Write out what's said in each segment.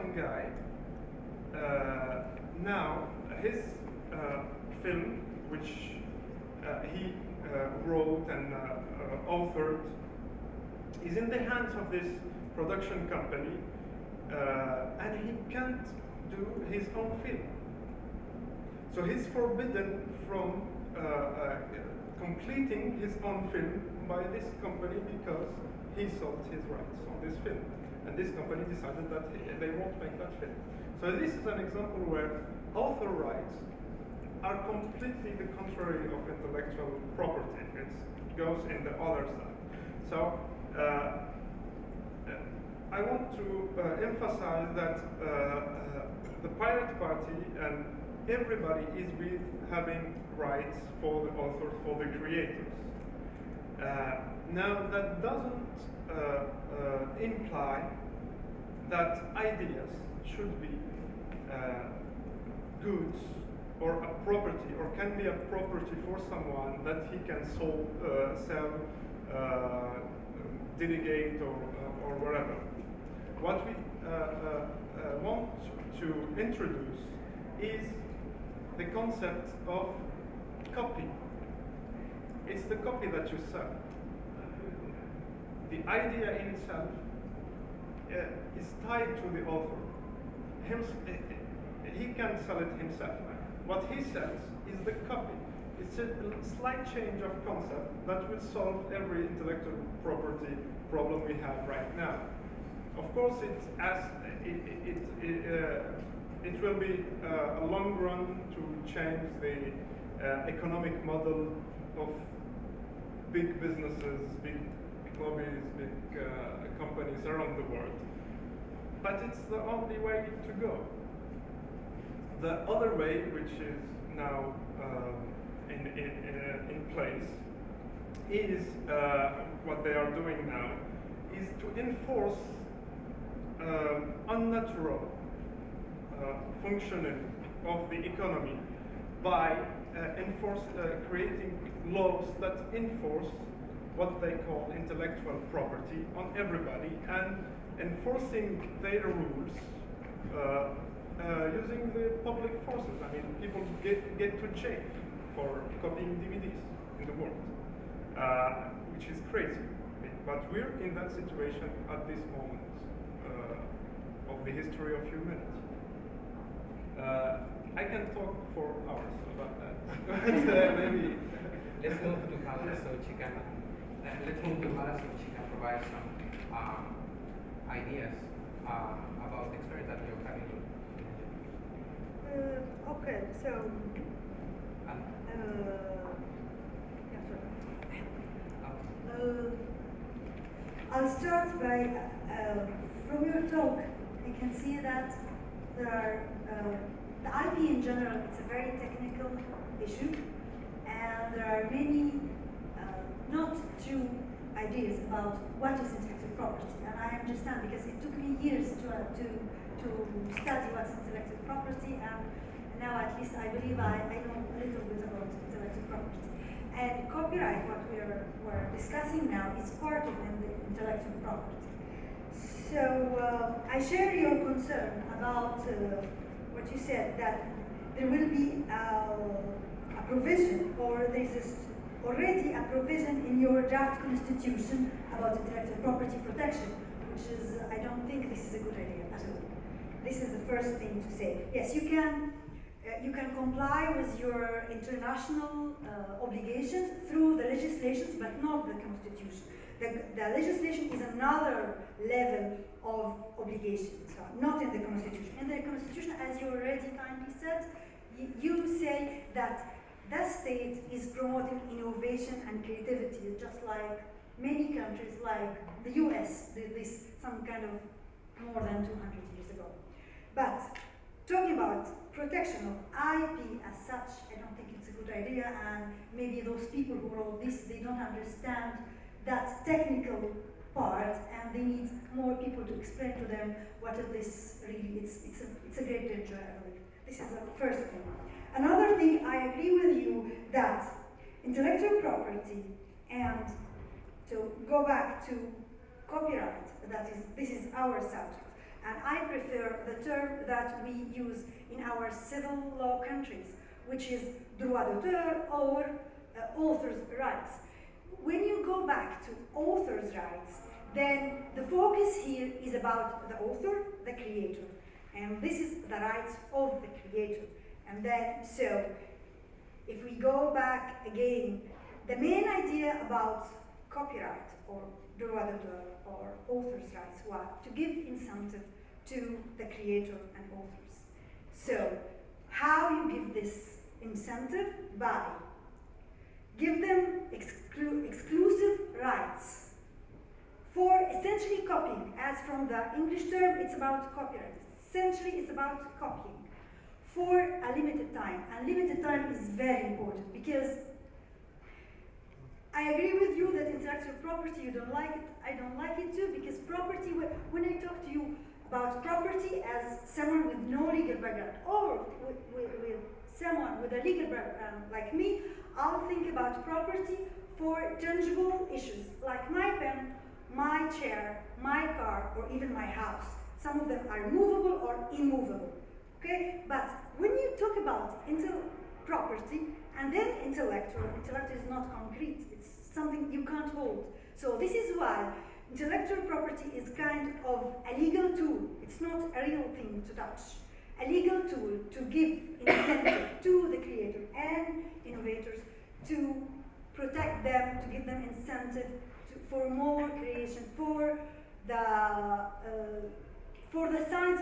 young guy, now his film, which he wrote and authored, is in the hands of this production company, and he can't do his own film. So he's forbidden from completing his own film by this company because he sold his rights on this film. And this company decided that they won't make that film. So this is an example where author rights are completely the contrary of intellectual property. It goes in the other side. So I want to emphasize that the Pirate Party and everybody is with having rights for the authors, for the creators. Now that doesn't imply that ideas should be goods or a property, or can be a property for someone that he can sell, delegate, or whatever. What we want to introduce is the concept of copy. It's the copy that you sell. The idea in itself is tied to the author. He can sell it himself. What he sells is the copy. It's a slight change of concept that will solve every intellectual property problem we have right now. Of course, it will be a long run to change the economic model of big businesses, big lobbies, big companies around the world. But it's the only way to go. The other way, which is now in place, is what they are doing now, is to enforce unnatural functioning of the economy by creating laws that enforce what they call intellectual property on everybody, and enforcing their rules using the public forces. I mean, people get to jail for copying DVDs in the world, which is crazy. But we're in that situation at this moment of the history of humanity. I can talk for hours about that. Maybe let's move to Hala so she can. Provide some ideas about the experience that you're having. Okay, so. I'll start by, from your talk, I can see that there are, the IP in general, it's a very technical issue, and there are many, not true ideas about what is intellectual property. And I understand, because it took me years to study what's intellectual property, and now at least I believe I know a little bit about intellectual property. And copyright, what we're discussing now, is part of intellectual property. So I share your concern about what you said, that there will be a provision, or there's already a provision in your draft constitution about intellectual property protection, which is, I don't think this is a good idea at all. This is the first thing to say. Yes, you can comply with your international obligations through the legislations, but not the constitution. The legislation is another level of obligations, not in the constitution. In the constitution, as you already kindly said, you say that the state is promoting innovation and creativity, just like many countries, like the US did this some kind of more than 200 years ago. But talking about protection of IP as such, I don't think it's a good idea, and maybe those people who wrote this, they don't understand that technical part, and they need more people to explain to them what is this really. It's a great danger, I believe. This is the first thing. Another thing, I agree with you that intellectual property, and to go back to copyright, this is our subject. And I prefer the term that we use in our civil law countries, which is droit d'auteur or author's rights. When you go back to author's rights, then the focus here is about the author, the creator. And this is the rights of the creator. And then, so, if we go back again, the main idea about copyright or droit d'auteur or author's rights was to give incentive to the creator and authors. So, how you give this incentive? By give them exclusive rights for essentially copying. As from the English term, it's about copyright. Essentially, it's about copying for a limited time. And limited time is very important because I agree with you that intellectual property, you don't like it. I don't like it too, because property, when I talk to you about property as someone with no legal background or with someone with a legal background like me, I'll think about property for tangible issues like my pen, my chair, my car, or even my house. Some of them are movable or immovable. Okay? But when you talk about property and then intellectual is not concrete. It's something you can't hold. So this is why intellectual property is kind of a legal tool. It's not a real thing to touch. A legal tool to give incentive to the creator and innovators to protect them, to give them incentive for more creation, for the science,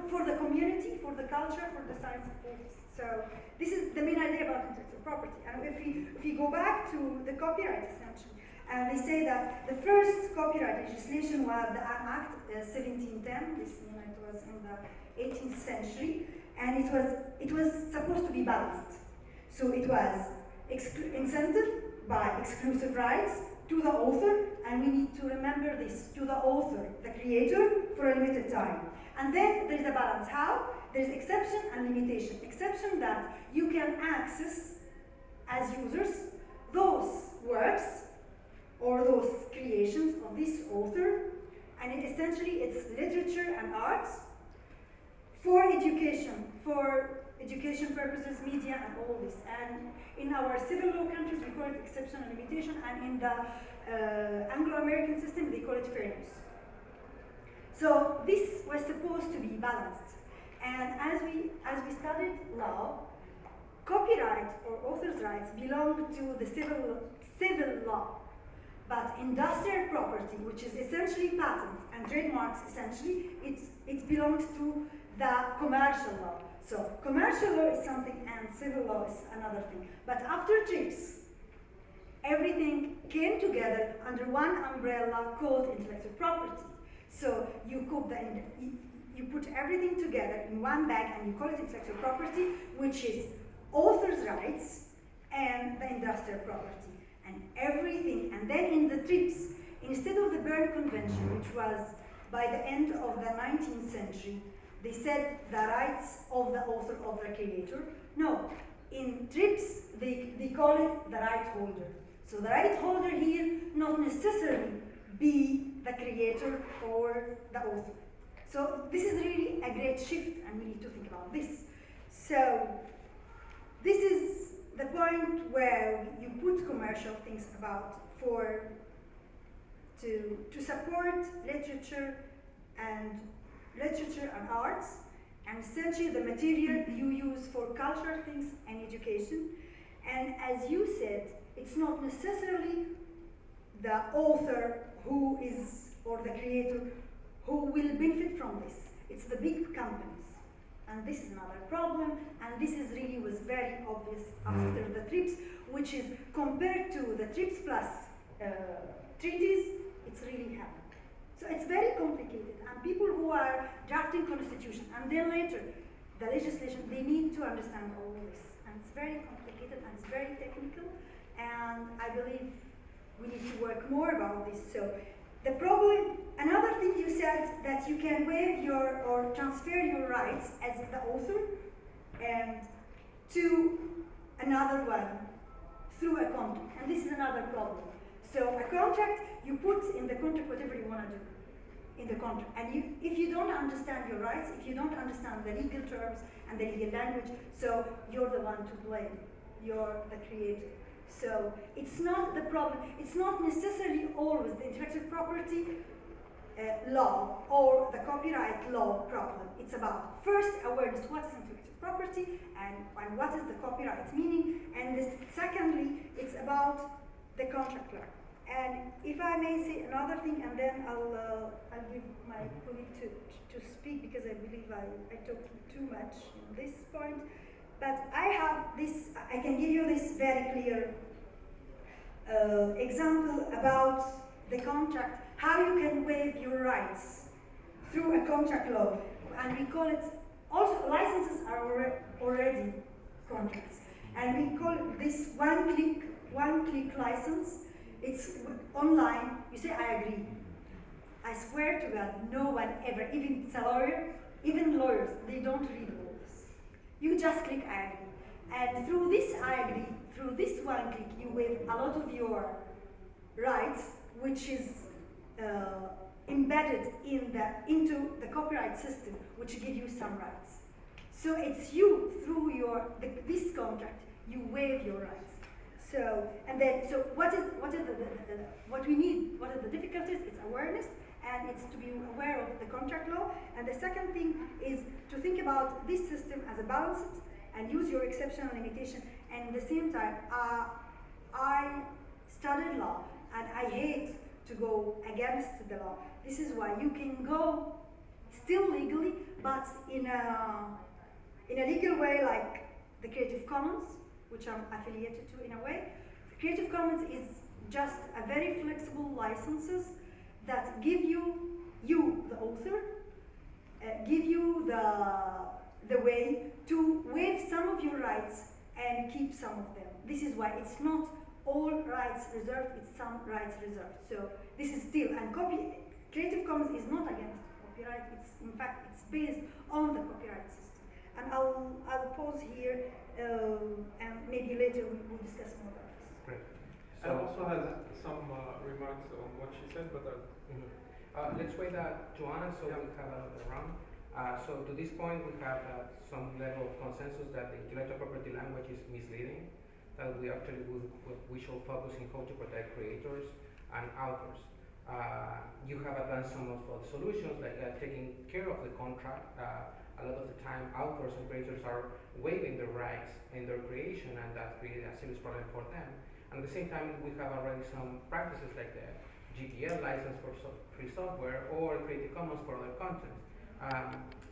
for the community, for the culture, for the science of things. So this is the main idea about intellectual property. And if we go back to the copyright essentially, and they say that the first copyright legislation was the Act 1710. This it was in the 18th century, and it was supposed to be balanced. So it was incentive by exclusive rights to the author, and we need to remember this, to the author, the creator, for a limited time. And then there's a balance. How? There's exception and limitation. Exception that you can access as users those works or those creations of this author, and essentially it's literature and arts for education purposes, media, and all this. And in our civil law countries, we call it exception and limitation, and in the Anglo-American system, they call it fair use. So this was supposed to be balanced. And as we studied law, copyright or author's rights belong to the civil law. But industrial property, which is essentially patent and trademarks, essentially, it belongs to the commercial law. So commercial law is something and civil law is another thing. But after TRIPS, everything came together under one umbrella called intellectual property. So you put everything together in one bag and you call it intellectual property, which is author's rights and the industrial property. And everything, and then in the TRIPS, instead of the Berne Convention, which was by the end of the 19th century, they said the rights of the author, of the creator. No, in TRIPS, they call it the right holder. So the right holder here, not necessarily be the creator or the author. So this is really a great shift, and we need to think about this. So this is the point where you put commercial things about to support literature and arts, and essentially the material you use for cultural things and education. And as you said, it's not necessarily the author who is, or the creator, who will benefit from this. It's the big companies. And this is another problem, and this is really was very obvious after the TRIPS, which is compared to the TRIPS plus treaties, it's really happened. So it's very complicated, and people who are drafting constitution and then later the legislation, they need to understand all this. And it's very complicated and it's very technical, and I believe we need to work more about this. So the problem, another thing you said, that you can waive or transfer your rights as the author and to another one through a contract, and this is another problem. So a contract, you put in the contract whatever you want to do. in the contract. And if you don't understand your rights, if you don't understand the legal terms and the legal language, so you're the one to blame. You're the creator. So it's not the problem. It's not necessarily always the intellectual property law or the copyright law problem. It's about first awareness, what is intellectual property and what is the copyright meaning, and secondly, it's about the contract law. And if I may say another thing, and then I'll give my colleague to speak, because I believe I talked too much on this point. But I have this, I can give you this very clear example about the contract, how you can waive your rights through a contract law. And we call it, also licenses are already contracts. And we call this one-click license. It's online, you say, I agree. I swear to God, no one ever, even it's a lawyer, even lawyers, they don't read all this. You just click I agree. And through this I agree, through this one click, you waive a lot of your rights, which is embedded into the copyright system, which give you some rights. So it's you, through this contract, you waive your rights. So, and then, so what we need, what are the difficulties? It's awareness, and it's to be aware of the contract law. And the second thing is to think about this system as a balanced and use your exceptional limitation. And at the same time, I studied law, and I hate to go against the law. This is why you can go still legally, but in a legal way, like the Creative Commons, which I'm affiliated to in a way. Creative Commons is just a very flexible licenses that give you the author, give you the way to waive some of your rights and keep some of them. This is why it's not all rights reserved, it's some rights reserved. So this is still, and Creative Commons is not against copyright, in fact, it's based on the copyright system. And I'll pause here, and maybe later we'll discuss more about this. Great. I also have some remarks on what she said, but let's wait Joanna, so we have another round. So to this point, we have some level of consensus that the intellectual property language is misleading, that we actually we should focus on how to protect creators and authors. You have advanced some of the solutions, like taking care of the contract. A lot of the time, authors and creators are waiving their rights in their creation, and that creates a serious problem for them. And at the same time, we have already some practices like the GPL license for free software or Creative Commons for other content.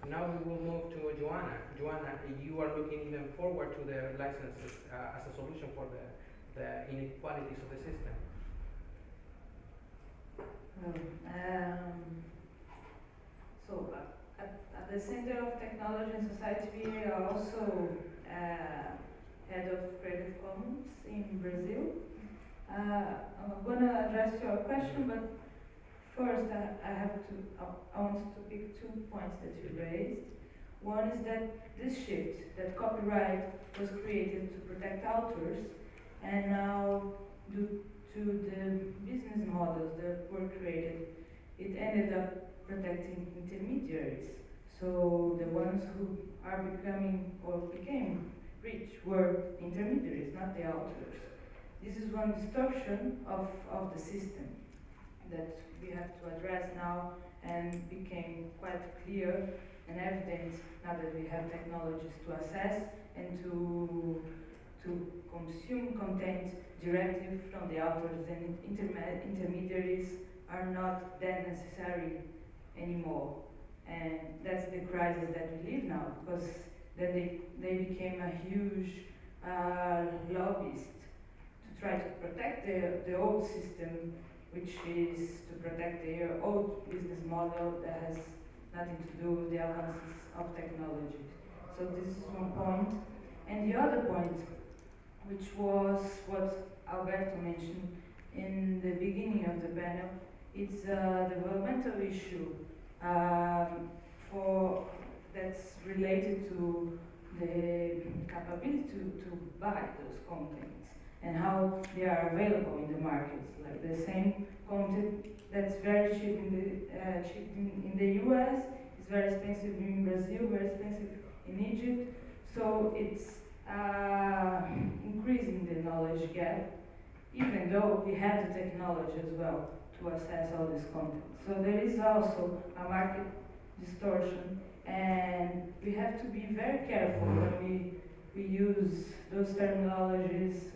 Now we will move to Joanna. Joanna, you are looking even forward to the licenses as a solution for the inequalities of the system. At the Center of Technology and Society, we are also head of Creative Commons in Brazil. I'm going to address your question, but first I want to pick 2 points that you raised. One is that this shift, that copyright was created to protect authors, and now due to the business models that were created, it ended up protecting intermediaries. So the ones who are becoming or became rich were intermediaries, not the authors. This is one distortion of the system that we have to address now, and became quite clear and evident now that we have technologies to assess and to consume content directly from the authors, and intermediaries are not that necessary anymore. And that's the crisis that we live now, because then they became a huge lobbyist to try to protect the old system, which is to protect their old business model that has nothing to do with the advances of technology. So this is one point. And the other point, which was what Alberto mentioned in the beginning of the panel, it's a developmental issue that's related to the capability to buy those contents. and how they are available in the markets. Like the same content that's very cheap in the US is very expensive in Brazil, very expensive in Egypt. So it's increasing the knowledge gap, even though we have the technology as well to access all this content. So there is also a market distortion, and we have to be very careful when we use those terminologies,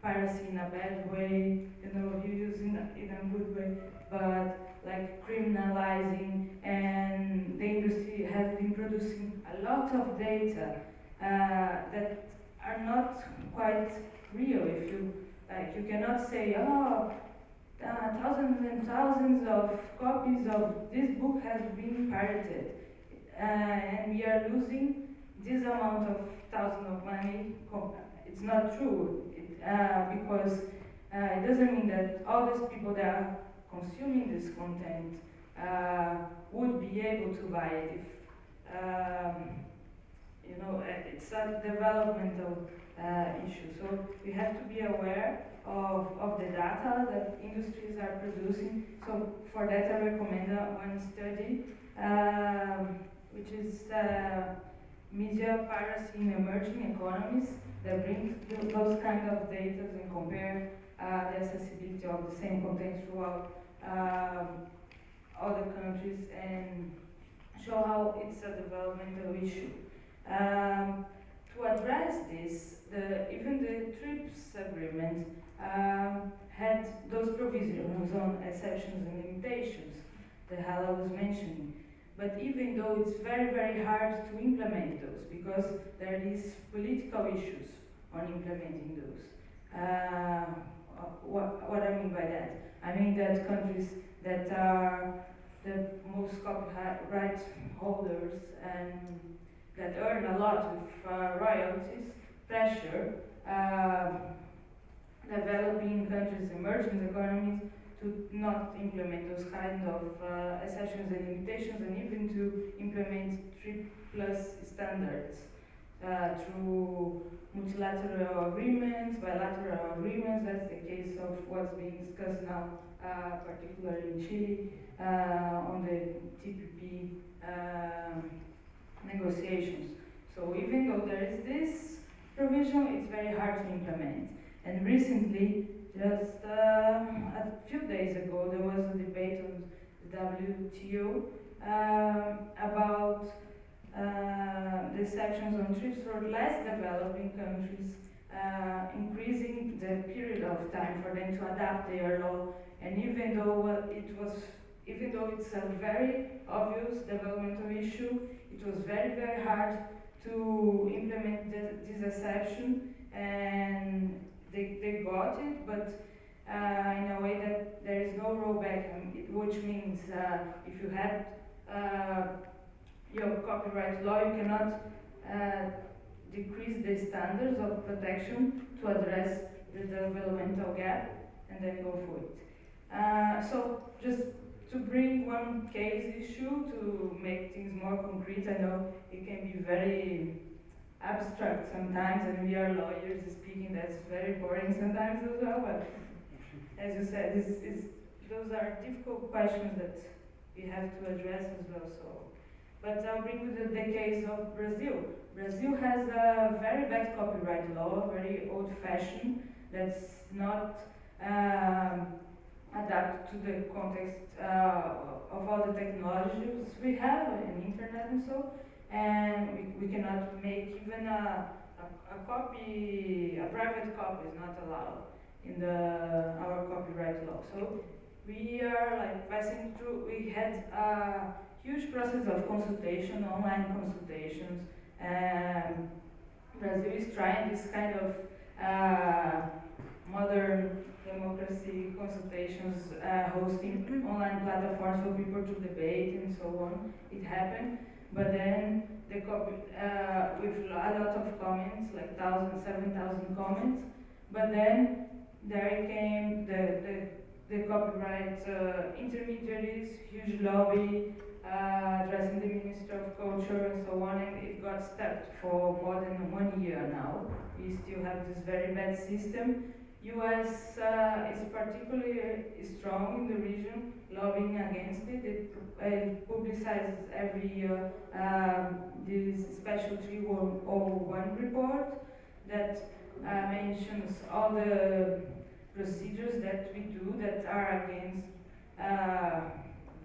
piracy in a bad way, you use in a good way, but like criminalizing, and the industry has been producing a lot of data that are not quite real. If you like, you cannot say, thousands and thousands of copies of this book have been pirated, and we are losing this amount of thousands of money. It's not true, because it doesn't mean that all these people that are consuming this content would be able to buy it. If it's a developmental issue. So we have to be aware of the data that industries are producing. So for that, I recommend one study, which is media piracy in emerging economies, that brings those kind of data and compare the accessibility of the same content throughout other countries and show how it's a developmental issue. To address this, even the TRIPS agreement had those provisions on exceptions and limitations that Hala was mentioning. But even though it's very, very hard to implement those, because there is political issues on implementing those. What I mean by that? I mean that countries that are the most copyright holders and that earn a lot with royalties, pressure developing countries, emerging economies, to not implement those kind of exceptions and limitations, and even to implement 3+ standards through multilateral agreements, bilateral agreements. That's the case of what's being discussed now, particularly in Chile, on the TPP negotiations. So even though there is this provision, it's very hard to implement. And recently, just a few days ago, there was a debate on the WTO about the exceptions on trips for less developing countries, increasing the period of time for them to adapt their law. And even though it's a very obvious developmental issue, it was very, very hard to implement this exception, and they got it, but in a way that there is no rollback, which means if you had your copyright law, you cannot decrease the standards of protection to address the developmental gap and then go for it. So just to bring one case issue to make things more concrete, I know it can be very abstract sometimes, and we are lawyers speaking, that's very boring sometimes as well, but as you said, those are difficult questions that we have to address as well. But I'll bring you the case of Brazil. Brazil has a very bad copyright law, very old-fashioned, that's not adapted to the context of all the technologies we have, and internet and so. And we cannot make even a private copy is not allowed in our copyright law. So we are like passing through, we had a huge process of consultation, online consultations, and Brazil is trying this kind of modern democracy consultations, hosting online platforms for people to debate and so on. It happened. But then with a lot of comments, like 7,000 comments. But then there came the copyright intermediaries, huge lobby, addressing the Minister of Culture and so on, and it got stopped for more than 1 year now. We still have this very bad system. US is particularly strong in the region, lobbying against it. It publicizes every year this special 301 report that mentions all the procedures that we do that are against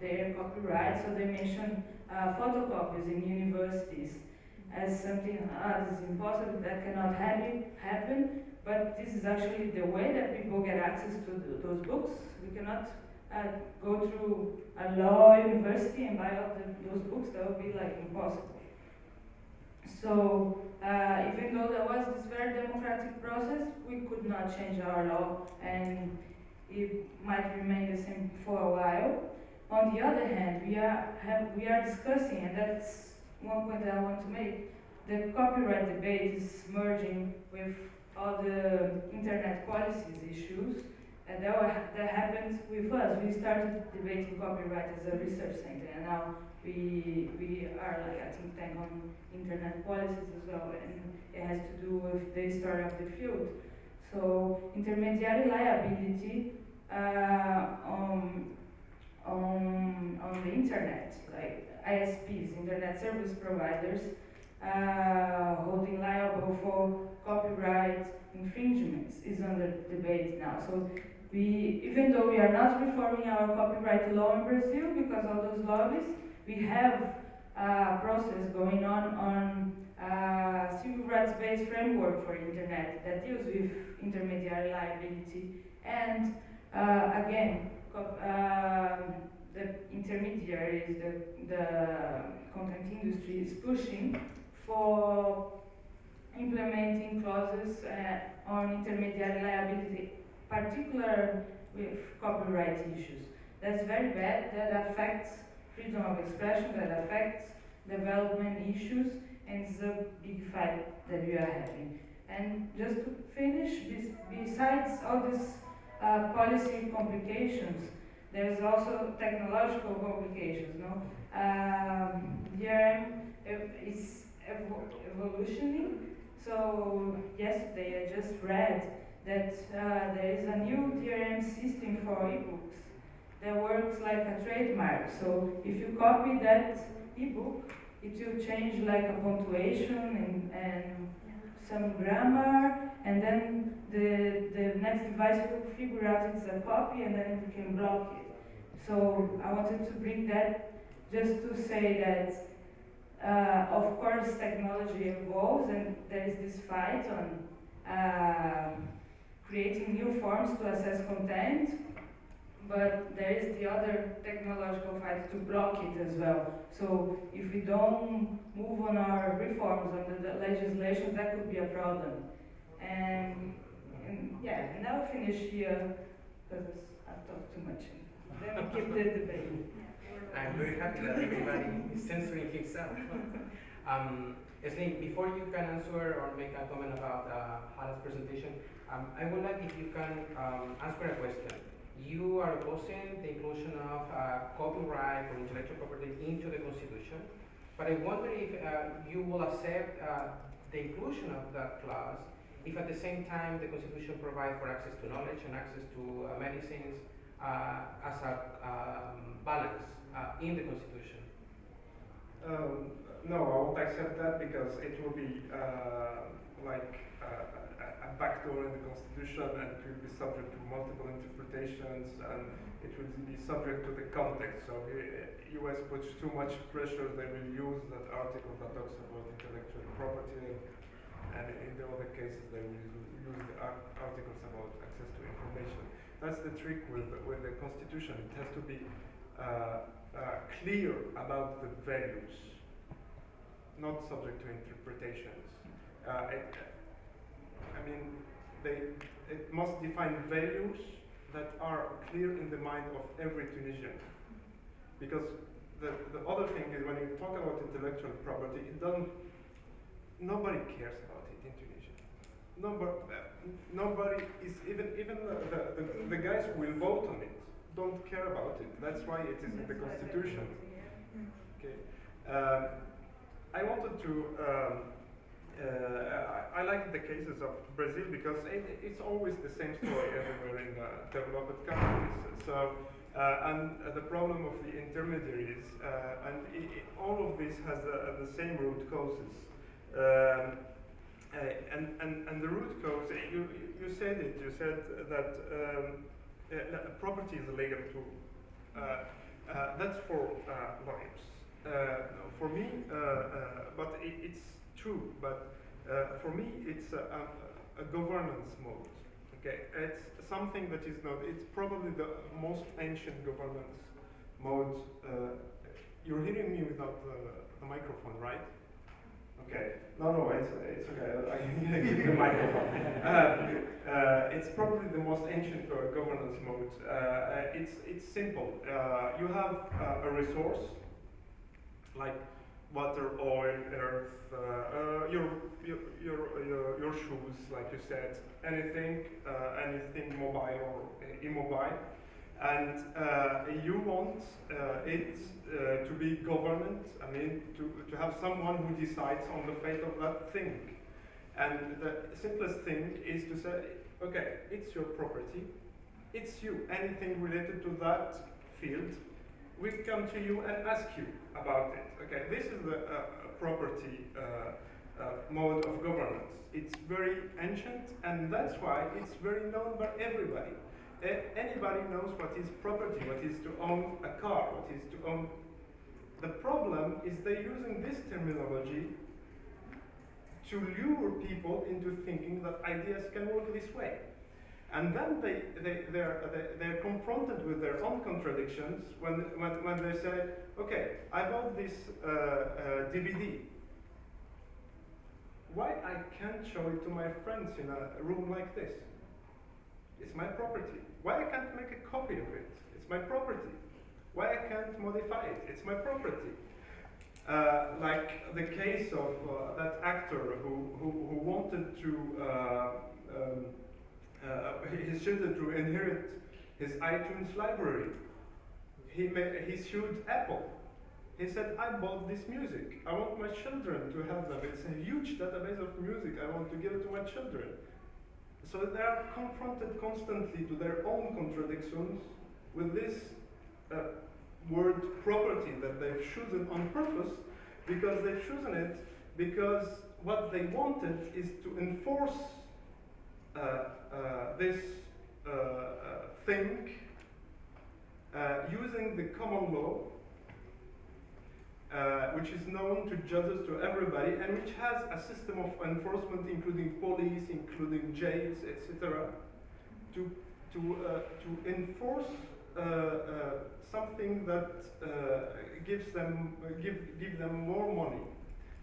their copyright. So they mention photocopies in universities as something that is impossible, that cannot happen. But this is actually the way that people get access to those books. We cannot go through a law university and buy all those books. That would be like impossible. So even though there was this very democratic process, we could not change our law, and it might remain the same for a while. On the other hand, we are discussing, and that's one point that I want to make. The copyright debate is merging with all the internet policies issues, and that happened with us. We started debating copyright as a research center, and now we are like a think tank on internet policies as well, and it has to do with the history of the field. So intermediary liability on the internet, like ISPs, internet service providers, holding liable for copyright infringements is under debate now. So even though we are not reforming our copyright law in Brazil because of those lobbies, we have a process going on civil rights-based framework for internet that deals with intermediary liability. And again, the intermediaries, the content industry is pushing for implementing clauses on intermediary liability, particularly with copyright issues. That's very bad. That affects freedom of expression, that affects development issues, and it's a big fight that we are having. And just to finish, besides all these policy complications, there's also technological complications. No, DRM is evolutioning. So yesterday I just read that there is a new DRM system for ebooks that works like a trademark. So if you copy that ebook, it will change like a punctuation and some grammar, and then the next device will figure out it's a copy, and then you can block it. So I wanted to bring that just to say that of course technology evolves, and there is this fight on creating new forms to access content, but there is the other technological fight to block it as well. So if we don't move on our reforms, on the legislation, that could be a problem. And I'll finish here because I've talked too much. Then we keep the debate. I'm very happy that everybody is censoring himself. Esleen, before you can answer or make a comment about Hala's presentation, I would like if you can answer a question. You are opposing the inclusion of copyright or intellectual property into the Constitution, but I wonder if you will accept the inclusion of that clause if at the same time the Constitution provides for access to knowledge and access to medicines as a balance in the Constitution. No, I won't accept that because it will be like a backdoor in the Constitution, and it will be subject to multiple interpretations, and it will be subject to the context. So US puts too much pressure, they will use that article that talks about intellectual property, and in the other cases they will use the articles about access to information. That's the trick with the Constitution. It has to be clear about the values, not subject to interpretations. It must define values that are clear in the mind of every Tunisian. Because the other thing is, when you talk about intellectual property, nobody cares about it in Tunisia. Nobody is, even the guys who will vote on it don't care about it. That's why it is in the Constitution. Okay. I wanted to. I like the cases of Brazil because it's always the same story everywhere in developed countries. So, and the problem of the intermediaries, and all of this has the same root causes. And the root cause, you said it. You said that property is illegal too. That's for lawyers. For me, but it's true. But for me, it's a governance mode. Okay, it's something that is not. It's probably the most ancient governance mode. You're hearing me without the microphone, right? Okay. No, it's okay. I can give the microphone. It's probably the most ancient governance mode. It's simple. You have a resource like water, oil, earth, your shoes, like you said, anything mobile or immobile, and you want it to be governed. I mean, to have someone who decides on the fate of that thing. And the simplest thing is to say, okay, it's your property, it's you. Anything related to that field, we come to you and ask you about it. Okay, this is the property mode of governance. It's very ancient, and that's why it's very known by everybody. Anybody knows what is property, what is to own a car, what is to own. The problem is they're using this terminology to lure people into thinking that ideas can work this way. And then they're confronted with their own contradictions when they say, okay, I bought this DVD. Why I can't show it to my friends in a room like this? It's my property. Why I can't make a copy of it? It's my property. Why I can't modify it? It's my property. Like the case of that actor who wanted to his children to inherit his iTunes library. He sued Apple. He said, I bought this music. I want my children to have them. It's a huge database of music. I want to give it to my children. So they are confronted constantly to their own contradictions with this word property that they've chosen on purpose, because they've chosen it because what they wanted is to enforce this thing using the common law, which is known to judges, to everybody, and which has a system of enforcement, including police, including jails, etc., to enforce something that gives them more money,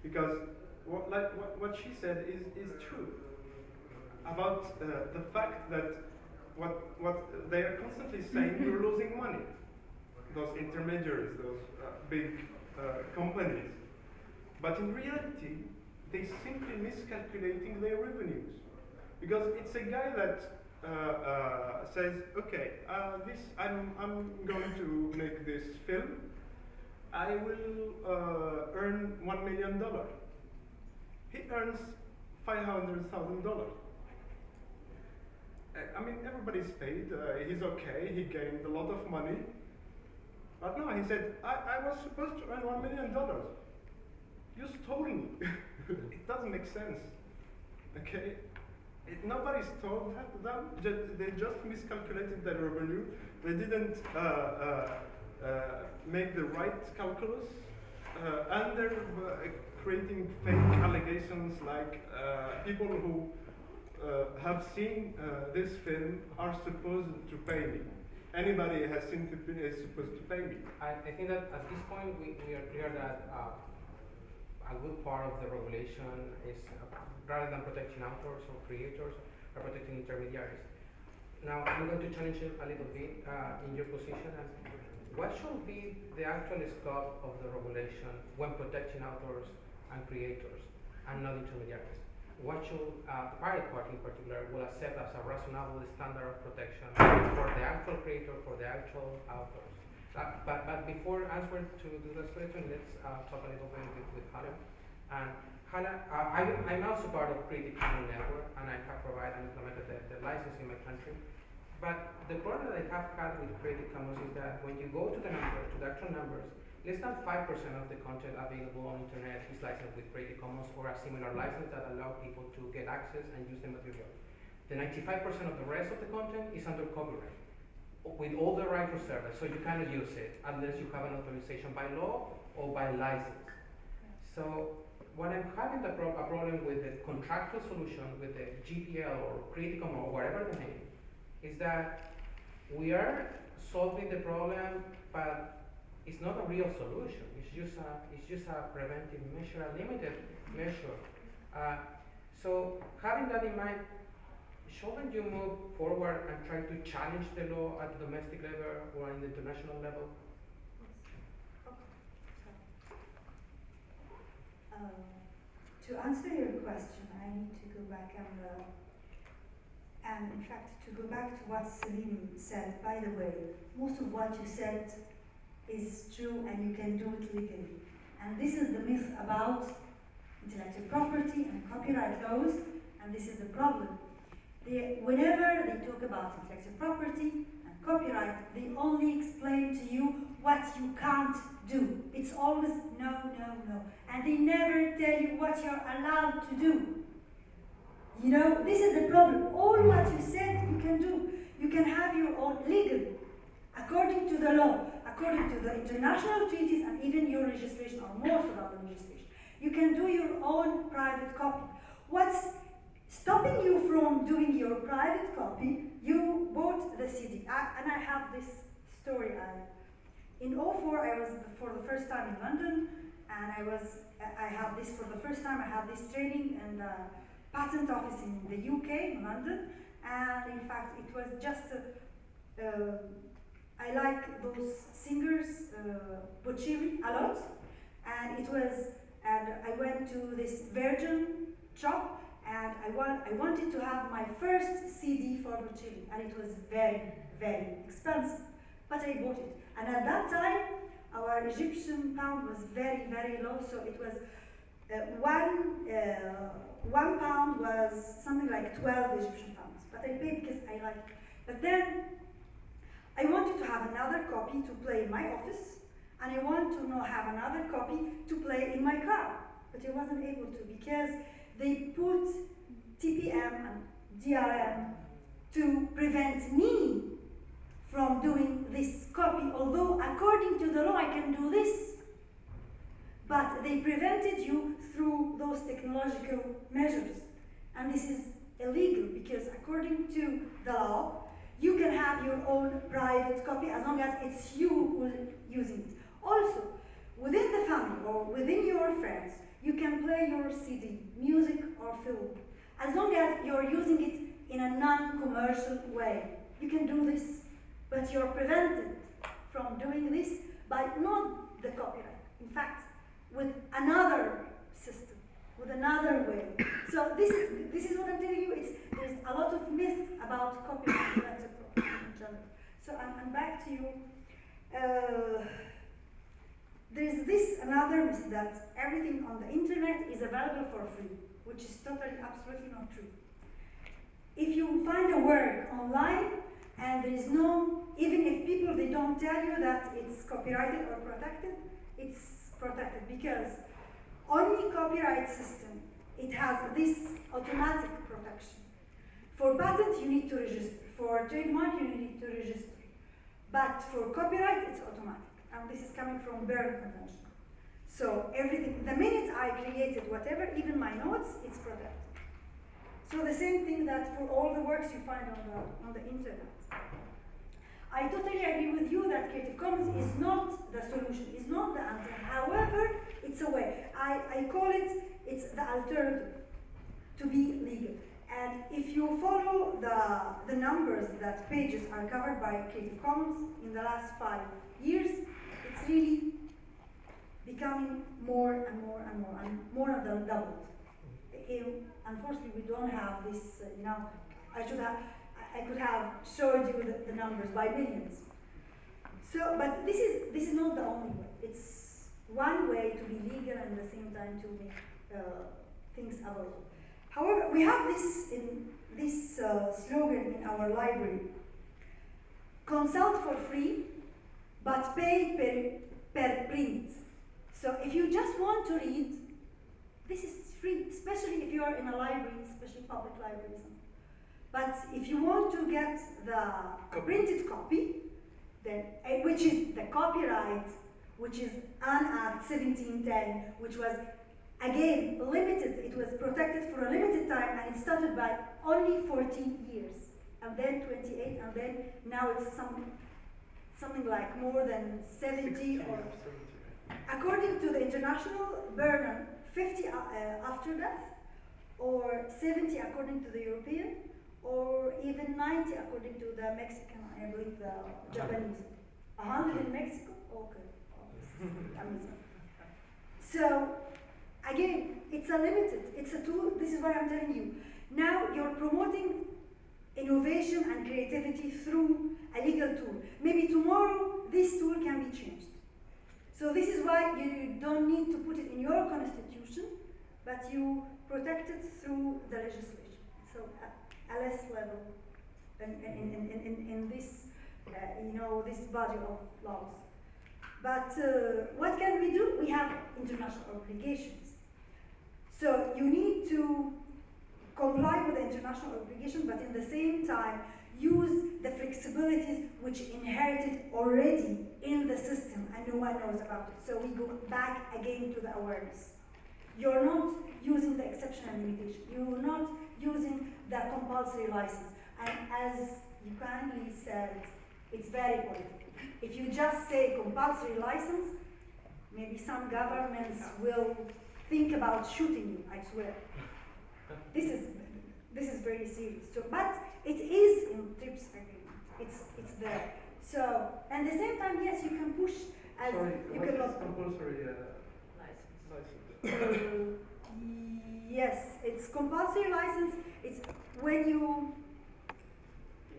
because what she said is true about the fact that what they are constantly saying, you're losing money. Those intermediaries, those big companies. But in reality, they simply miscalculating their revenues. Because it's a guy that says, okay, I'm going to make this film. I will earn $1 million. He earns $500,000. I mean, everybody's paid. He's okay. He gained a lot of money. But no, he said, I was supposed to earn $1 million. You stole me. It doesn't make sense. Okay? Nobody stole them. They just miscalculated their revenue. They didn't make the right calculus. And they're creating fake allegations like people who have seen this film are supposed to pay me. Anybody has seen the film is supposed to pay me. I think that at this point we are clear that a good part of the regulation is rather than protecting authors or creators, are protecting intermediaries. Now I'm going to challenge you a little bit in your position as what should be the actual scope of the regulation when protecting authors and creators and not intermediaries? What should the private party in particular will accept as a reasonable standard of protection for the actual creator, for the actual authors? But before answering to the last question, let's talk a little bit with Hala. And Hala, I'm also part of Creative Commons Network, and I have provided and implemented the license in my country. But the problem that I have had with Creative Commons is that when you go to the numbers, to the actual numbers, less than 5% of the content available on internet is licensed with Creative Commons or a similar license that allow people to get access and use the material. The 95% of the rest of the content is under copyright, with all the rights reserved, so you cannot use it unless you have an authorization by law or by license. So when I'm having a problem with the contractual solution with the GPL or Creative Commons or whatever the name, is that we are solving the problem, but it's not a real solution. It's just a preventive measure, a limited measure. So having that in mind, shouldn't you move forward and try to challenge the law at the domestic level or in the international level? To answer your question, I need to go back and in fact, to go back to what Salim said. By the way, most of what you said is true and you can do it legally. And this is the myth about intellectual property and copyright laws, and this is the problem. Whenever they talk about intellectual property and copyright, they only explain to you what you can't do. It's always no, no, no. And they never tell you what you're allowed to do. You know, this is the problem. All what you said you can do. You can have your own legal, according to the law, according to the international treaties and even your registration, or most of our legislation. You can do your own private copy. What's stopping you from doing your private copy? You bought the CD. And I have this story. In 2004, I was for the first time in London, and I had this for the first time. I had this training in the patent office in the UK, in London, and in fact, it was just I like those singers, Bocelli, a lot, and I went to this Virgin shop, and I wanted to have my first CD for Bocelli, and it was very, very expensive, but I bought it. And at that time, our Egyptian pound was very, very low, so it was one pound was something like 12 Egyptian pounds, but I paid because I liked it. But then I wanted to have another copy to play in my office, and I wanted to have another copy to play in my car, but I wasn't able to because they put TPM and DRM to prevent me from doing this copy, although according to the law I can do this. But they prevented you through those technological measures. And this is illegal because according to the law, you can have your own private copy as long as it's you who's using it. Also, within the family or within your friends, you can play your CD, music or film, as long as you're using it in a non-commercial way. You can do this, but you're prevented from doing this by not the copyright. In fact, with another system, with another way. So this is what I'm telling you. There's a lot of myth about copyright in general. So I'm back to you. There's this another myth that everything on the internet is available for free, which is totally, absolutely not true. If you find a work online and there is no, even if people they don't tell you that it's copyrighted or protected, it's protected because only copyright system, it has this automatic protection. For patent, you need to register. For trademark, you need to register. But for copyright, it's automatic. And this is coming from Berne Convention. So everything, the minute I created whatever, even my notes, it's protected. So the same thing that for all the works you find on the internet. I totally agree with you that Creative Commons is not the solution, is not the answer. However, it's a way. I call it's the alternative to be legal. And if you follow the numbers that pages are covered by Creative Commons in the last 5 years, it's really becoming more and more and more, and more than doubled. Unfortunately, we don't have this, I could have showed you the numbers by millions. So, but this is not the only way. It's one way to be legal and at the same time to make things available. However, we have this slogan in our library: consult for free, but pay per print. So if you just want to read, this is free, especially if you are in a library, especially public libraries. But if you want to get the printed copy, then which is the copyright, which is Anne Act 1710, which was again limited. It was protected for a limited time, and it started by only 14 years, and then 28, and then now it's something like more than 70 or. According to the international burden, 50 after death, or 70 according to the European, or even 90 according to the Mexican, I believe the Japanese. 100 in Mexico? Okay. Amazing. So, again, it's a limited, it's a tool. This is what I'm telling you. Now you're promoting innovation and creativity through a legal tool. Maybe tomorrow this tool can be changed. So this is why you don't need to put it in your constitution, but you protect it through the legislation. So a less level in this, this body of laws. But what can we do? We have international obligations. So you need to comply with the international obligation, but in the same time, use the flexibilities which inherited already in the system and no one knows about it. So we go back again to the awareness. You're not using the exception and limitation. You're not using the compulsory license. And as you kindly said, it's very political. If you just say compulsory license, maybe some governments will think about shooting you, I swear. This is very serious. So, but it is in TRIPS agreement. It's there. So, and at the same time, yes, you can push as you what can is not compulsory license. Yes, it's compulsory license. It's when you.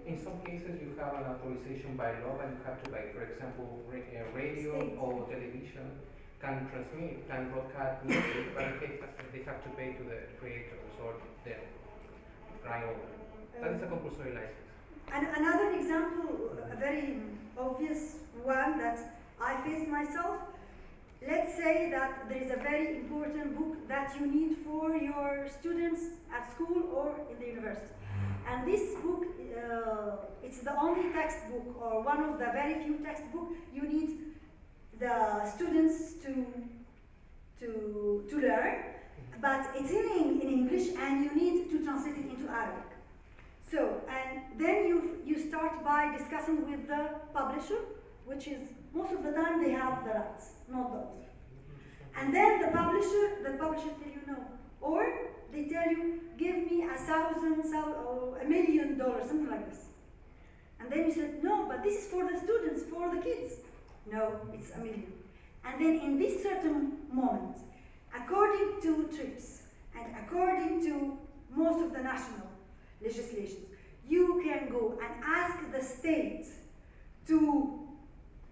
In some cases, you have an authorization by law, and you have to, like, for example, radio State. or television can transmit, can broadcast music, but they have to pay to the creators or the right owner. That is a compulsory license. And another example, a very obvious one that I faced myself. Let's say that there is a very important book that you need for your students at school or in the university. And this book, it's the only textbook or one of the very few textbooks you need the students to learn, but it's in English and you need to translate it into Arabic. So, and then you start by discussing with the publisher, which is most of the time they have the rights, not the author. And then the publisher tell you no, or they tell you give me $1,000 or $1 million, something like this. And then you said no, but this is for the students, for the kids. No, it's $1 million. And then in this certain moment, according to TRIPS and according to most of the national legislations, you can go and ask the state to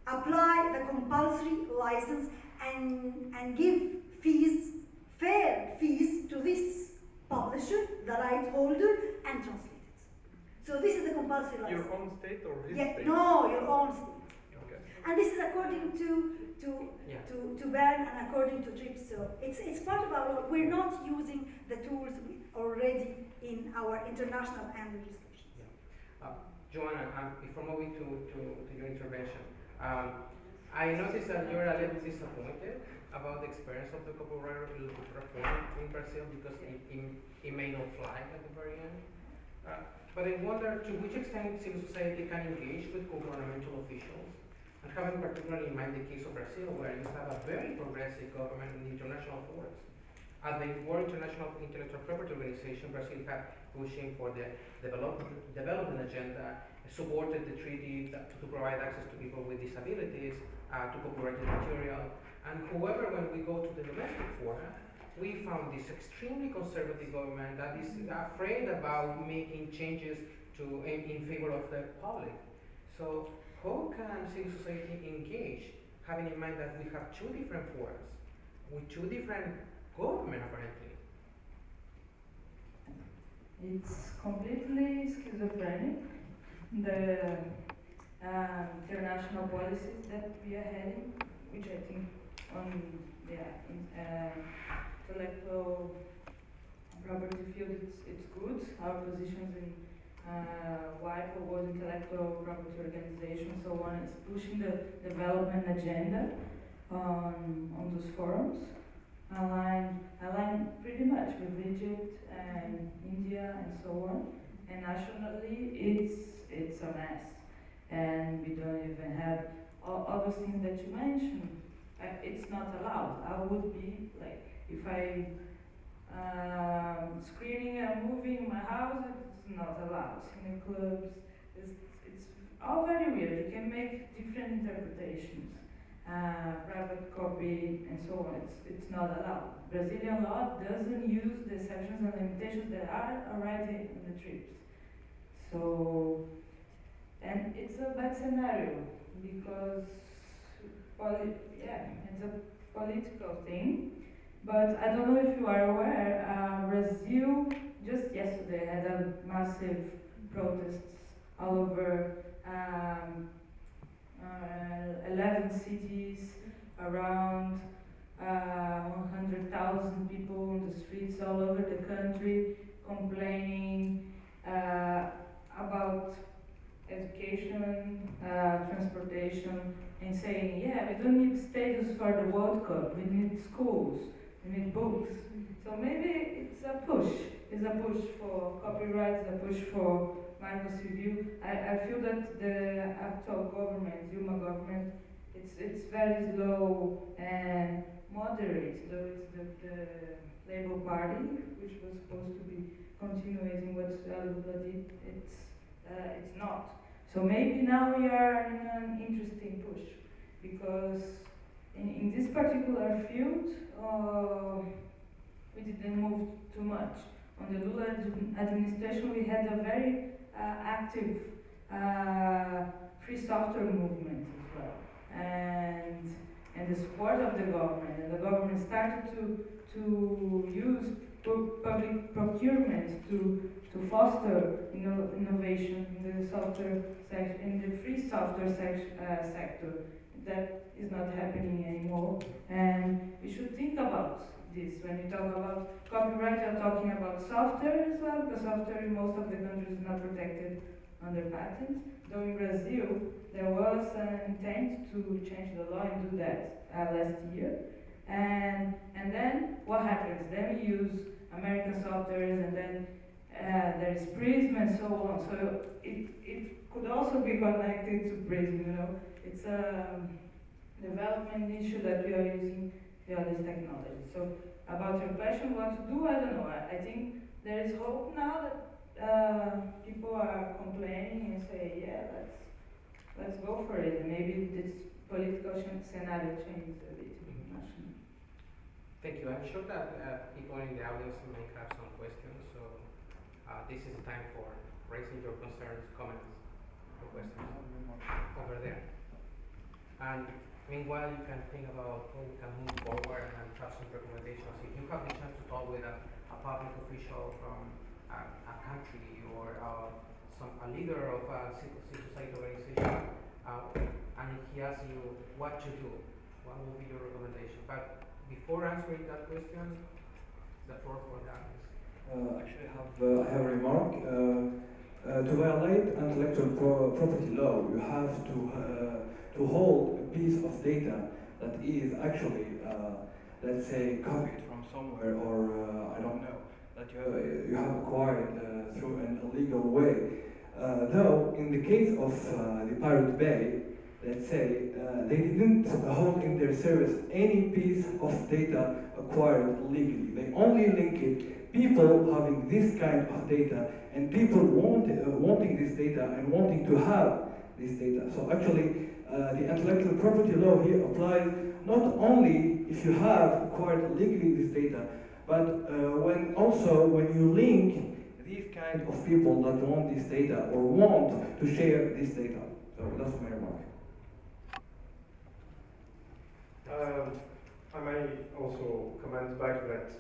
apply the compulsory license and give fees, fair fees to this publisher, the right holder, and translate it. So this is the compulsory license. Your own state or his Yeah, state? no, your own state. Okay. And this is according to Bern and according to TRIPS. So it's part of our law. We're not using the tools already in our international and legislation. Yeah. Joanna, before moving to your intervention, I noticed that you're a little disappointed about the experience of the copyright reform in Brazil because it may not fly at the very end. But I wonder to which extent civil society can engage with governmental officials, and having particularly in mind the case of Brazil, where you have a very progressive government in international forums. At the World International Intellectual Property Organization, Brazil had pushing for the development agenda, supported the treaty to provide access to people with disabilities, to copyrighted material. And however, when we go to the domestic forum, we found this extremely conservative government that is afraid about making changes in favor of the public. So how can civil society engage, having in mind that we have two different forums with two different government apparently? It's completely schizophrenic. The international policies that we are heading, which I think on intellectual property field it's good. Our positions in WIPO, World Intellectual Property Organization, so on, is pushing the development agenda on those forums. Aligned pretty much with Egypt and India and so on. And nationally, it's a mess, and we don't even have all those things that you mentioned. It's not allowed. I would be like, if I screening a movie in my house, it's not allowed. Cinema clubs, it's all very weird. You can make different interpretations. Private copy and so on, it's not allowed. Brazilian law doesn't use the exceptions and limitations that are already in the TRIPS. So, and it's a bad scenario because, it's a political thing. But I don't know if you are aware, Brazil just yesterday had a massive protests all over 11 cities, around 100,000 people on the streets all over the country complaining about education, transportation, and saying, yeah, we don't need stadiums for the World Cup, we need schools, we need books. So maybe it's a push for copyright, it's a push for micro-civil. I feel that the actual government, Dilma government, it's very slow and moderate, though it's the Labour Party, which was supposed to be continuing what Lula did, it's not. So maybe now we are in an interesting push, because in this particular field, we didn't move too much. On the Lula administration, we had a very active free software movement as well, and the support of the government. And the government started to use public procurement to foster innovation in the software sector, in the free software sector. That is not happening anymore, and we should think about this. When you talk about copyright, you're talking about software as well, because software in most of the countries is not protected under patents. Though in Brazil, there was an intent to change the law and do that last year. And then what happens? Then we use American softwares, and then there is Prism and so on. So it could also be connected to Prism, It's a development issue that we are using the other technology. So about your question, what to do, I don't know. I think there is hope now that people are complaining and say, yeah, let's go for it. And maybe this political scenario changes a bit. Thank you. I'm sure that people in the audience may have some questions, so this is the time for raising your concerns, comments, or questions over there. And meanwhile, you can think about how we can move forward and have some recommendations. If you have the chance to talk with a public official from a country or a leader of a civil society organization, and he asks you what to do, what will be your recommendation? But before answering that question, the floor for that is. Actually, I have a remark. To violate intellectual property law, you have to hold a piece of data that is actually, let's say, copied from somewhere, or I don't know, that you have acquired through an illegal way. Though, in the case of the Pirate Bay, let's say, they didn't hold in their service any piece of data acquired illegally. They only linked people having this kind of data and people wanting this data and wanting to have this data. So actually, the intellectual property law here applies not only if you have acquired illegally this data, but when you link these kind of people that want this data or want to share this data. So that's my remark. I may also comment back that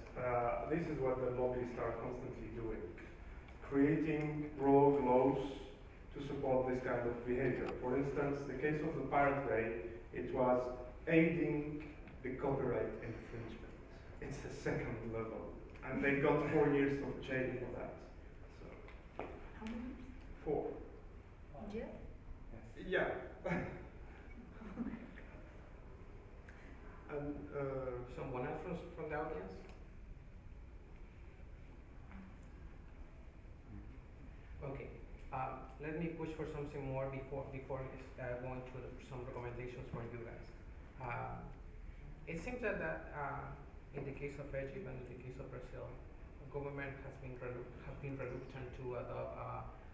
this is what the lobbyists are constantly doing, creating rogue laws to support this kind of behavior. For instance, the case of the Pirate Bay, it was aiding the copyright infringement. It's the second level, and they got 4 years of jail for that. So, How many? 4. Jail? Yeah. And Someone else from the audience? Okay, let me push for something more before going to some recommendations for you guys. It seems that in the case of Egypt and in the case of Brazil, the government have been reluctant to adopt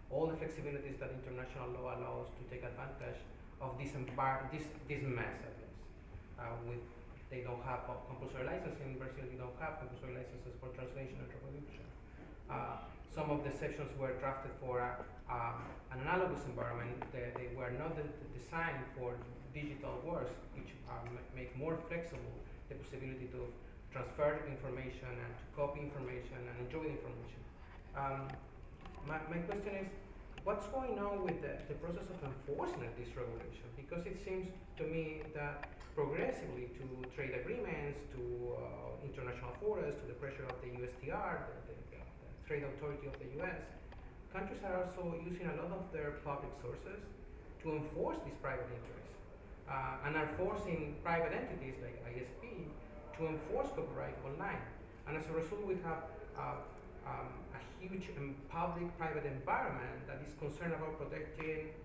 all the flexibilities that international law allows to take advantage of this mess, at least. They don't have compulsory licensing. In Brazil, you don't have compulsory licenses for translation and reproduction. Some of the sections were drafted for an analogous environment. They were not designed for digital works, which make more flexible the possibility to transfer information and to copy information and enjoy information. My question is, what's going on with the process of enforcement of this regulation? Because it seems to me that progressively to trade agreements, to international forums, to the pressure of the USTR, the trade authority of the US, countries are also using a lot of their public sources to enforce these private interests and are forcing private entities like ISP to enforce copyright online. And as a result, we have a huge public-private environment that is concerned about protecting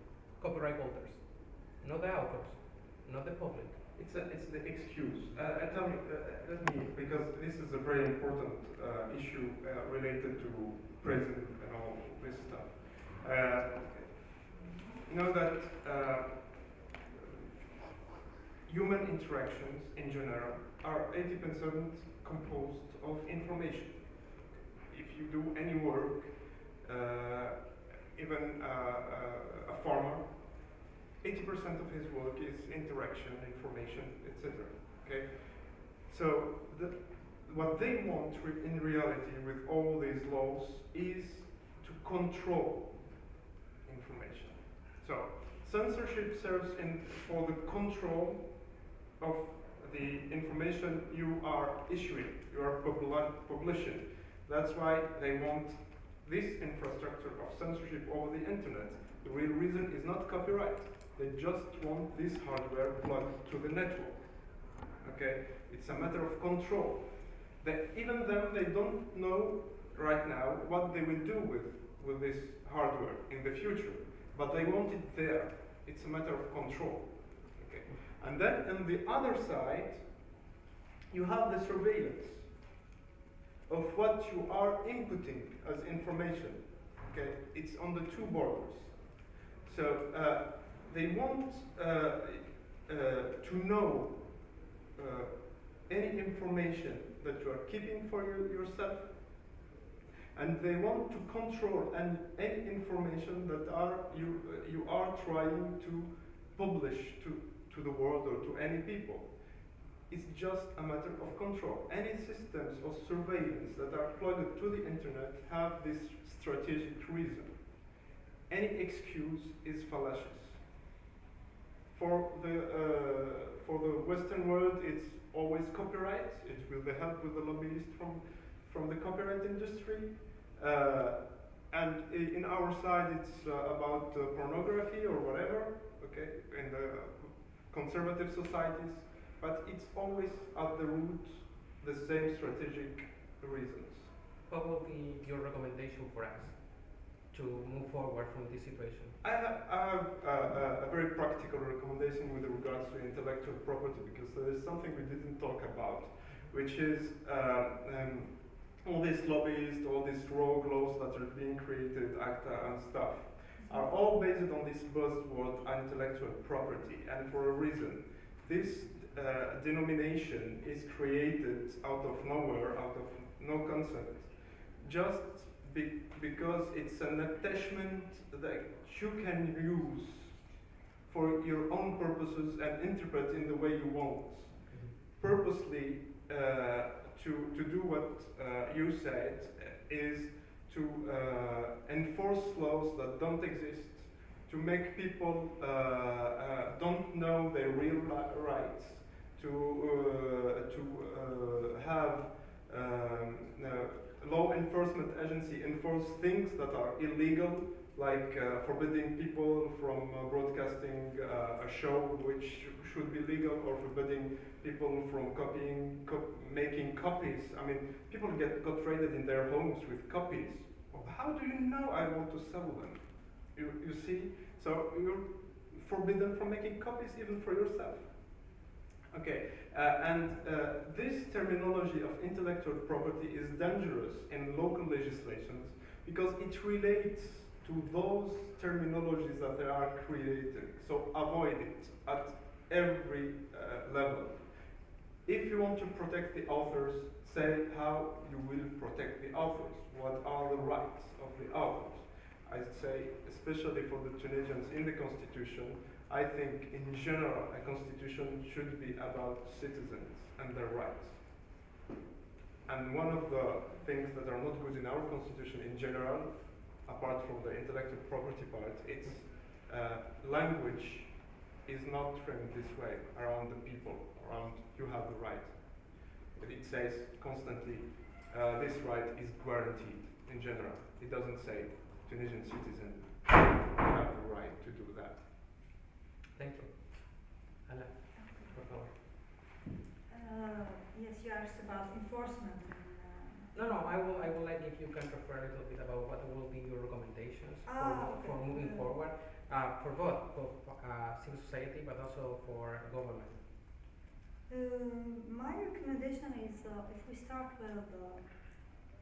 copyright holders, not the authors, not the public. it's the excuse. Tell me, let me, because this is a very important issue related to prison and all this stuff. Know that human interactions in general are 80% composed of information. If you do any work, even a farmer, 80% of his work is interaction, information, etc. Okay, so what they want in reality with all these laws is to control information. So censorship serves for the control of the information you are issuing, you are publishing. That's why they want this infrastructure of censorship over the internet. The real reason is not copyright. They just want this hardware plugged to the network. Okay, it's a matter of control. Even them, they don't know right now what they will do with this hardware in the future, but they want it there. It's a matter of control. Okay, and then on the other side, you have the surveillance of what you are inputting as information. Okay, it's on the two borders. So they want to know any information that you are keeping for yourself, and they want to control any information that you are trying to publish to the world or to any people. It's just a matter of control. Any systems of surveillance that are plugged to the internet have this strategic reason. Any excuse is fallacious. For the Western world, it's always copyright. It will be help with the lobbyists from the copyright industry. And in our side, it's about pornography or whatever. Okay, in the conservative societies. But it's always at the root the same strategic reasons. What will be your recommendation for us to move forward from this situation? I have a very practical recommendation with regards to intellectual property, because there is something we didn't talk about, which is all these lobbyists, all these rogue laws that are being created, ACTA and stuff, are all based on this buzzword intellectual property, and for a reason. This denomination is created out of nowhere, out of no consent, just because it's an attachment that you can use for your own purposes and interpret in the way you want. Purposely, to do what you said is to enforce laws that don't exist, to make people don't know their real rights, to have law enforcement agency enforce things that are illegal, like forbidding people from broadcasting a show which should be legal, or forbidding people from making copies. I mean, people got raided in their homes with copies. How do you know I want to sell them? You see? So you're forbidden from making copies even for yourself. Okay, this terminology of intellectual property is dangerous in local legislations because it relates to those terminologies that they are creating. So avoid it at every level. If you want to protect the authors, say how you will protect the authors. What are the rights of the authors? I'd say, especially for the Tunisians in the constitution, I think in general a constitution should be about citizens and their rights. And one of the things that are not good in our constitution in general, apart from the intellectual property part, it's language is not framed this way around the people, around you have the right. But it says constantly this right is guaranteed in general. It doesn't say Tunisian citizen have the right to do that. Thank you. Ala, por favor. Yes, you asked about enforcement. No, I will like if you can refer a little bit about what will be your recommendations for moving forward, for both civil society but also for government. My recommendation is if we start with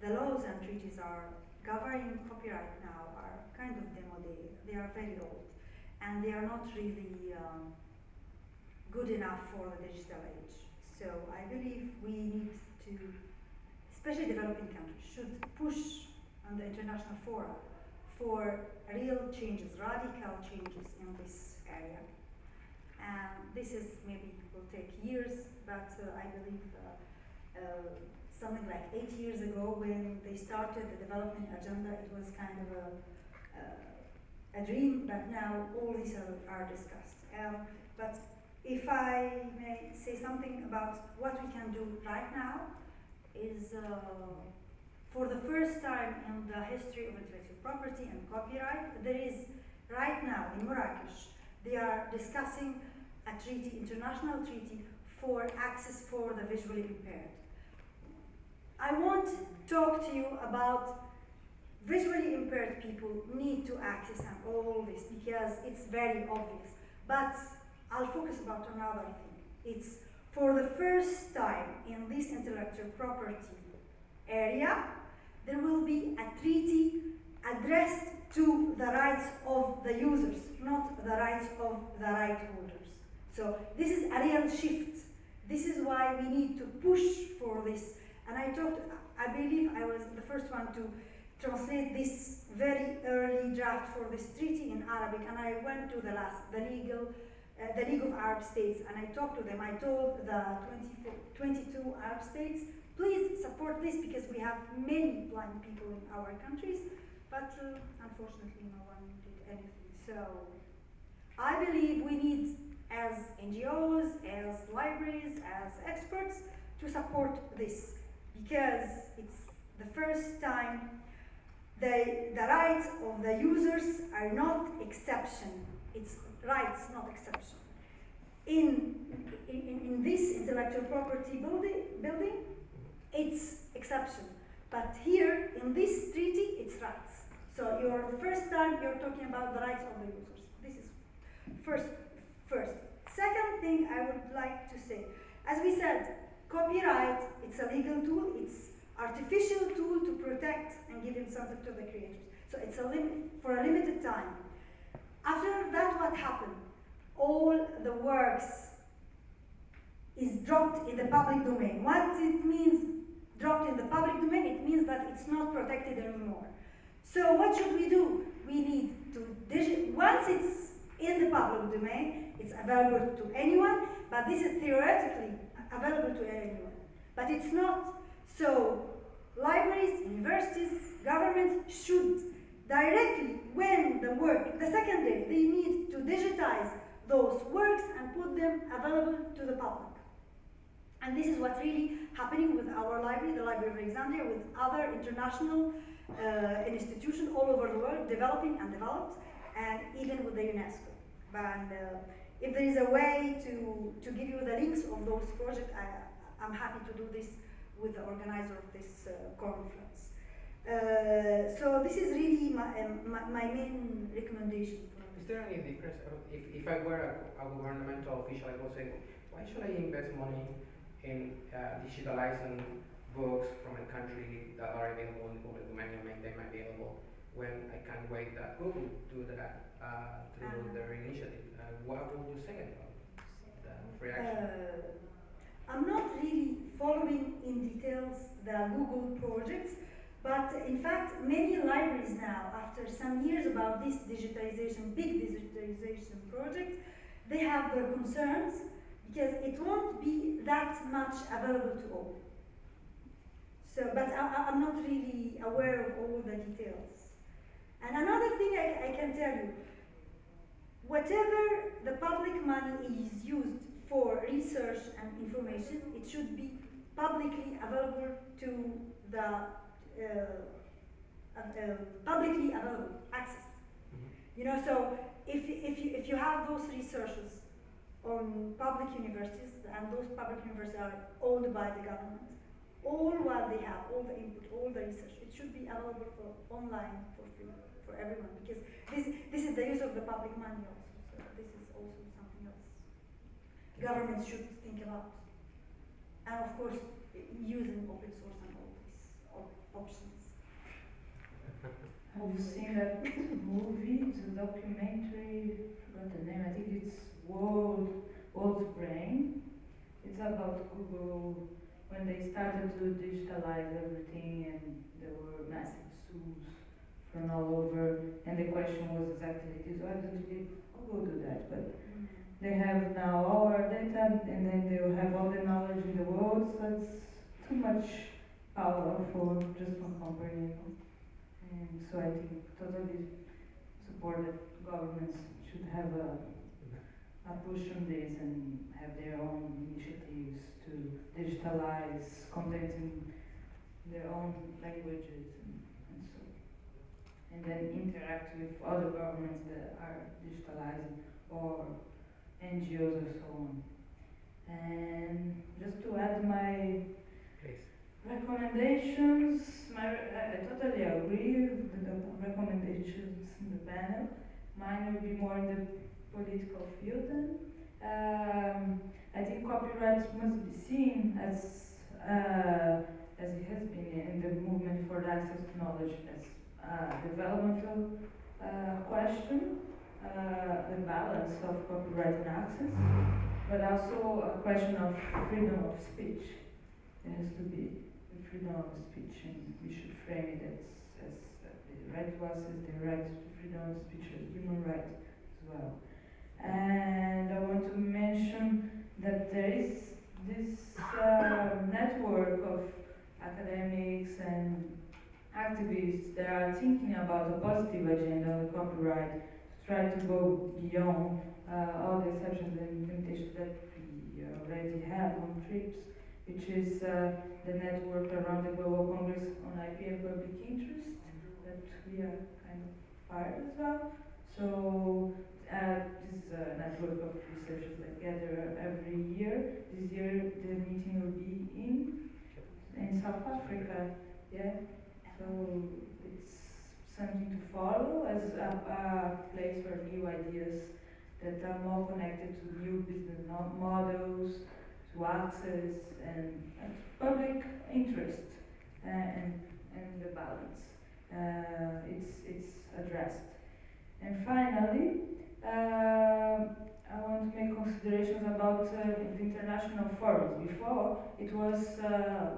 the laws and treaties are governing copyright now are kind of démodé. They are very old and they are not really good enough for the digital age. So I believe we need to, especially developing countries, should push on the international fora for real changes, radical changes in this area. And this is maybe will take years, but I believe something like 8 years ago when they started the development agenda, it was kind of a dream, but now all these are discussed. But if I may say something about what we can do right now, is for the first time in the history of intellectual property and copyright, there is right now in Marrakesh, they are discussing a treaty, international treaty for access for the visually impaired. I won't talk to you about visually impaired people need to access and all this because it's very obvious, but I'll focus about another thing. It's for the first time in this intellectual property area, there will be a treaty addressed to the rights of the users, not the rights of the right holders. So this is a real shift. This is why we need to push for this. And I believe I was the first one to translate this very early draft for this treaty in Arabic, and I went to the League of Arab States, and I talked to them. I told the 22 Arab states, please support this because we have many blind people in our countries, but unfortunately no one did anything. So I believe we need, as NGOs, as libraries, as experts, to support this because it's the first time the rights of the users are not exception. It's rights, not exception. In this intellectual property building, it's exception. But here, in this treaty, it's rights. So you're the first time you're talking about the rights of the users. This is first. Second thing I would like to say, as we said, copyright, it's a legal tool, it's artificial tool to protect and give incentive to the creators. So it's for a limited time. After that, what happened? All the works is dropped in the public domain. What it means, dropped in the public domain, it means that it's not protected anymore. So what should we do? We need to, once it's in the public domain. It's available to anyone, but this is theoretically available to anyone. But it's not. So libraries, universities, governments should directly, when the second day, they need to digitize those works and put them available to the public. And this is what's really happening with our library, the Library of Alexandria, with other international institutions all over the world, developing and developed, and even with the UNESCO. And if there is a way to give you the links of those projects, I'm happy to do this with the organizer of this conference. So this is really my main recommendation. Is there any difference? If I were a governmental official, I would say, why should I invest money in digitalizing books from a country that are available in the public domain and make them available when I can wait that Google do that through their initiative? What would you say about that reaction? I'm not really following in details the Google projects, but in fact, many libraries now, after some years about this digitization, big digitization project, they have their concerns because it won't be that much available to all. So, but I'm not really aware of all the details. And another thing I can tell you, whatever the public money is used for research and information, it should be publicly available to the publicly available access. You know, so if you have those researches on public universities, and those public universities are owned by the government, all what they have, all the input, all the research, it should be available for online for free for everyone, because this is the use of the public money also. So this is also something else governments should think about, and of course using open source and all these options. Have you seen that movie, the documentary, I forgot the name, I think it's World's Brain. It's about Google when they started to digitalize everything and there were massive suits from all over, and the question was exactly this: why don't we Google do that? But they have now all our data, and then they'll have all the knowledge in the world, so it's too much power for just one company, you know? And so I think totally support that governments should have a push on this and have their own initiatives to digitalize content in their own languages and so. And then interact with other governments that are digitalizing, or NGOs or so on. And just to add my recommendations, I totally agree with the recommendations in the panel. Mine will be more in the political field then. I think copyright must be seen as it has been in the movement for the access to knowledge as a developmental question, the balance of copyright and access, but also a question of freedom of speech. There has to be the freedom of speech, and we should frame it as the right to access, the right to freedom of speech, a human right as well. And I want to mention that there is this network of academics and activists that are thinking about a positive agenda on copyright, to try to go beyond all the exceptions and limitations that we already have on TRIPS, which is the network around the Global Congress on IP and Public Interest, that we are kind of part as well. So this is a network of researchers that gather every year. This year the meeting will be in South Africa. Yeah. So it's something to follow as a place for new ideas that are more connected to new business models, to access and public interest and the balance. It's addressed. And finally, I want to make considerations about the international forums. Before, it was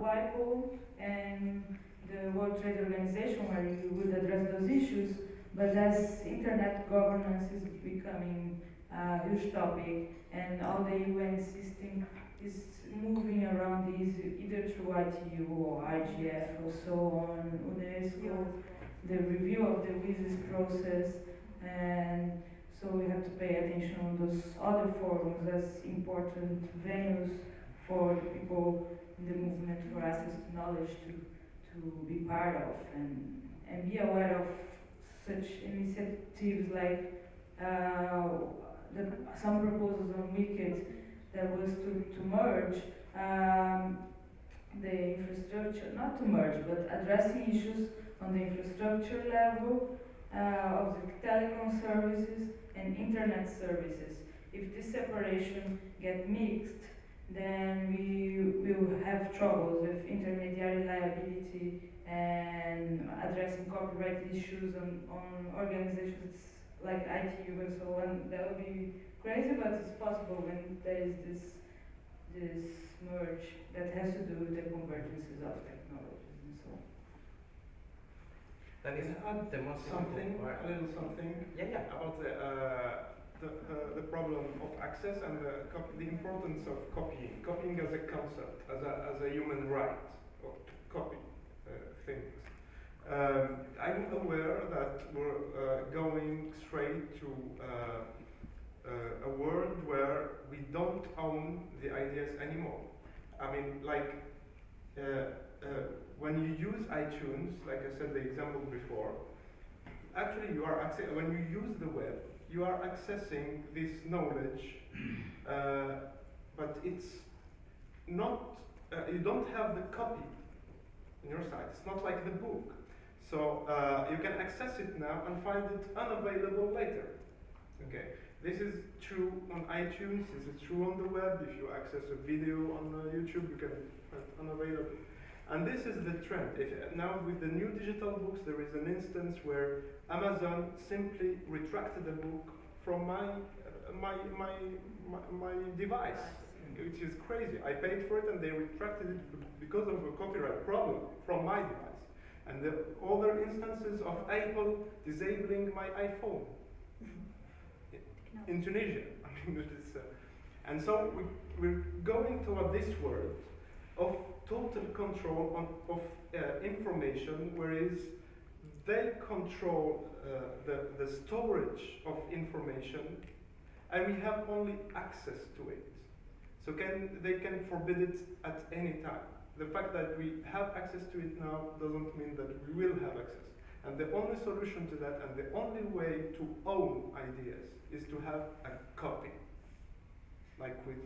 WIPO and the World Trade Organization where you would address those issues, But as internet governance is becoming a huge topic, and all the UN system is moving around this either through ITU or IGF or so on, UNESCO, the review of the WISIS process, and so we have to pay attention on those other forums as important venues for the people in the movement for access to knowledge to be part of and be aware of such initiatives like some proposals on Wicked that was to merge the infrastructure, not to merge, but addressing issues on the infrastructure level of the telecom services and internet services. If this separation get mixed, then we will have troubles with intermediary liability and addressing copyright issues on organizations like ITU and so on. That would be crazy, but it's possible when there is this merge that has to do with the convergences of technologies and so on. That is the most something, part. a little something Yeah. about the problem of access and the importance of copying. Copying as a concept, as a human right, or to copy things. I'm aware that we're going straight to a world where we don't own the ideas anymore. I mean, like, when you use iTunes, like I said the example before, actually you are when you use the web, you are accessing this knowledge, but it's not, you don't have the copy in your site. It's not like the book. So you can access it now and find it unavailable later. Okay, this is true on iTunes, this is true on the web. If you access a video on YouTube, you can find it unavailable. And this is the trend. Now with the new digital books, there is an instance where Amazon simply retracted the book from my device, which is crazy. I paid for it and they retracted it because of a copyright problem from my device. And the other instances of Apple disabling my iPhone in Tunisia. I mean, and so we're going toward this world of total control of information, whereas they control the storage of information, and we have only access to it. So they can forbid it at any time. The fact that we have access to it now doesn't mean that we will have access. And the only solution to that, and the only way to own ideas, is to have a copy. Like with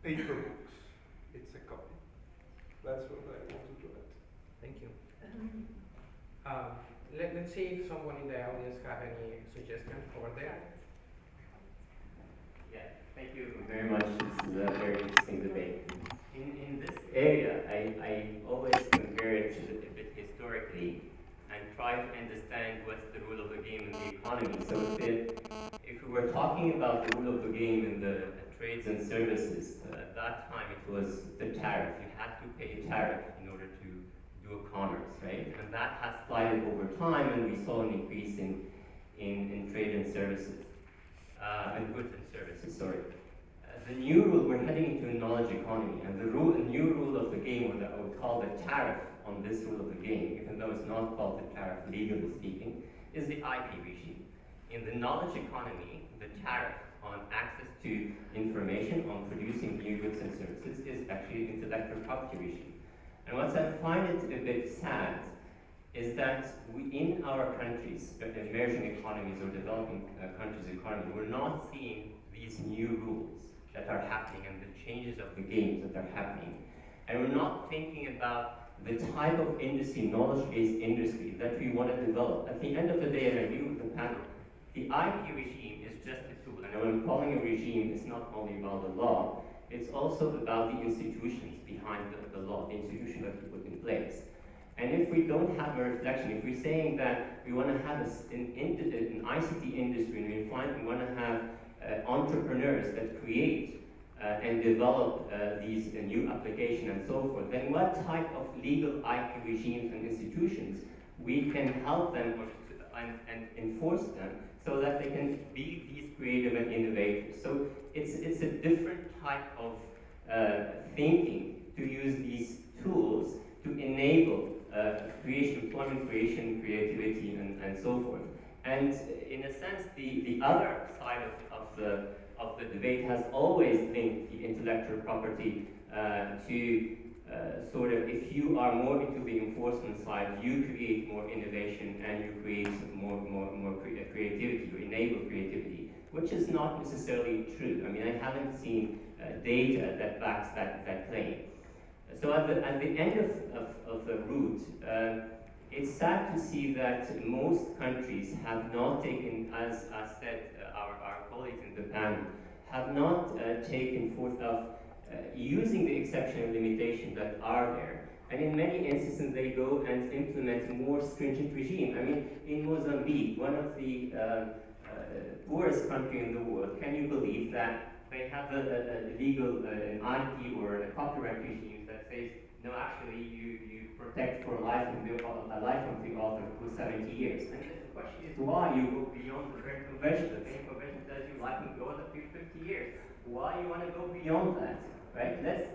paper books, it's a copy. That's what I wanted to add. Thank you. Let's see if someone in the audience have any suggestions over there. Yeah, thank you very much. This is a very interesting debate. In this area, I always compare it to a bit historically and try to understand what's the rule of the game in the economy. So if we were talking about the rule of the game in the trades and services, at that time it was the tariff. You had to pay a tariff in order to do a commerce, right? And that has slided over time, and we saw an increase in trade and services, and goods and services, sorry. The new rule, we're heading into a knowledge economy, and the new rule of the game, or that I would call the tariff on this rule of the game, even though it's not called the tariff legally speaking, is the IP regime. In the knowledge economy, the tariff on access to information, on producing new goods and services, is actually an intellectual property regime. And what I find it a bit sad is that we, in our countries, emerging economies or developing countries' economy, we're not seeing these new rules that are happening and the changes of the games that are happening. And we're not thinking about the type of industry, knowledge-based industry, that we want to develop. At the end of the day, and I agree with the panel, the IP regime is just a tool. And when I'm calling a regime, it's not only about the law, it's also about the institutions behind the law, the institution that we put in place. And if we don't have a reflection, if we're saying that we want to have an ICT industry, and we want to have entrepreneurs that create and develop these new applications and so forth, then what type of legal IP regimes and institutions we can help them or and enforce them so that they can be these creative and innovators. So it's a different type of thinking to use these tools to enable creation, employment creation, creativity, and so forth. And in a sense, the other side of the debate has always linked the intellectual property to sort of, if you are more into the enforcement side, you create more innovation and you create more creativity, you enable creativity, which is not necessarily true. I mean, I haven't seen data that backs that claim. So at the end of the route, it's sad to see that most countries have not taken, as said our colleagues in the panel, have not taken forth of using the exception and limitation that are there. And in many instances, they go and implement more stringent regime. I mean, in Mozambique, one of the poorest country in the world, can you believe that they have a legal an IP or a copyright regime that says, no, actually, you protect for life of the author for 70 years. And the question is why you go beyond the Berne Convention. The Berne Convention says you life of the author for 50 years. Why you want to go beyond that, right? Let's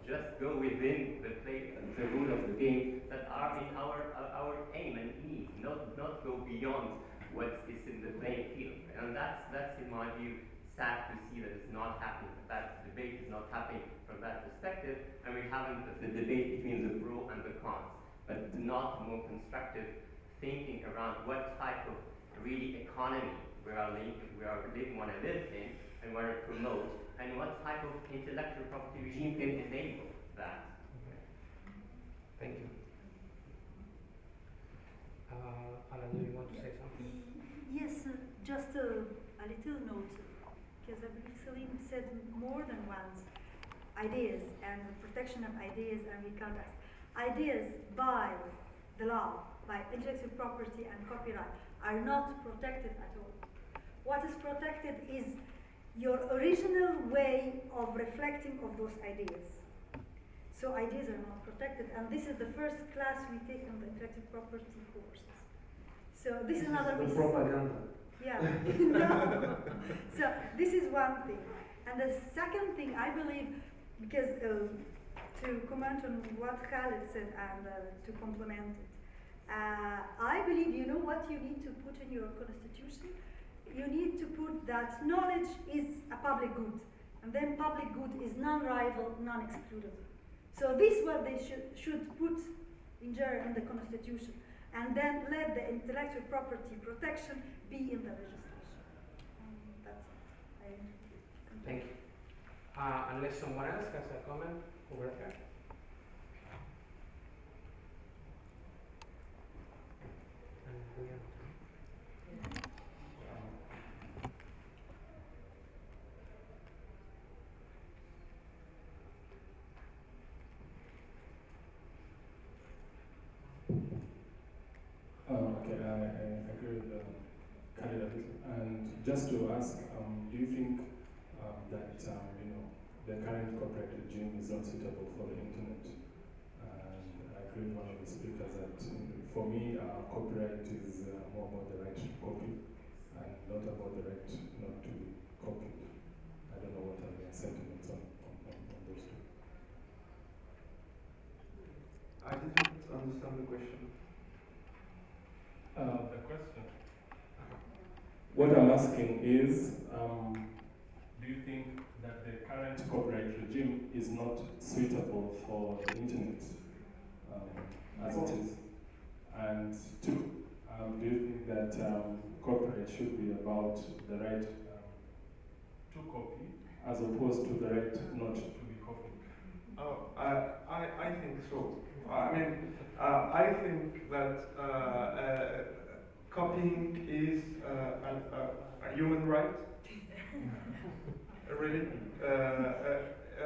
just go within the rule of the game that are in our aim and need, not go beyond what is in the playing field. And that's in my view sad to see that it's not happening, that debate is not happening from that perspective, and we're having the debate between the pro and the cons, but not more constructive thinking around what type of really economy we want to live in and want to promote, and what type of intellectual property regime can enable that. Okay. Thank you. Alan, do you want to say something? Yes, just a little note, because I believe Salim said more than once, ideas and the protection of ideas and recounts. Ideas by the law, by intellectual property and copyright, are not protected at all. What is protected is your original way of reflecting of those ideas. So ideas are not protected, and this is the first class we take in the intellectual property courses. So this is another the propaganda. Yeah. No. So this is one thing. And the second thing, I believe, because to comment on what Khaled said and to complement it, I believe you know what you need to put in your constitution? You need to put that knowledge is a public good, and then public good is non-rival, non-excludable. So this is what they should put in the constitution, and then let the intellectual property protection be in the legislation. That's it. Thank you. Unless someone else has a comment over there. And we have Okay, I agree with Khalid. And just to ask, do you think that the current corporate regime is not suitable for the internet? And I agree with one of the speakers that for me, copyright is more about the right to copy and not about the right not to be copied. I don't know what are your sentiments on those two. I didn't understand the question. The question. What I'm asking is, do you think that the current copyright regime is not suitable for the internet as it is? And two, do you think that copyright should be about the right to copy as opposed to the right not to be copied? Oh, I think so. I mean, I think that copying is a human right, really,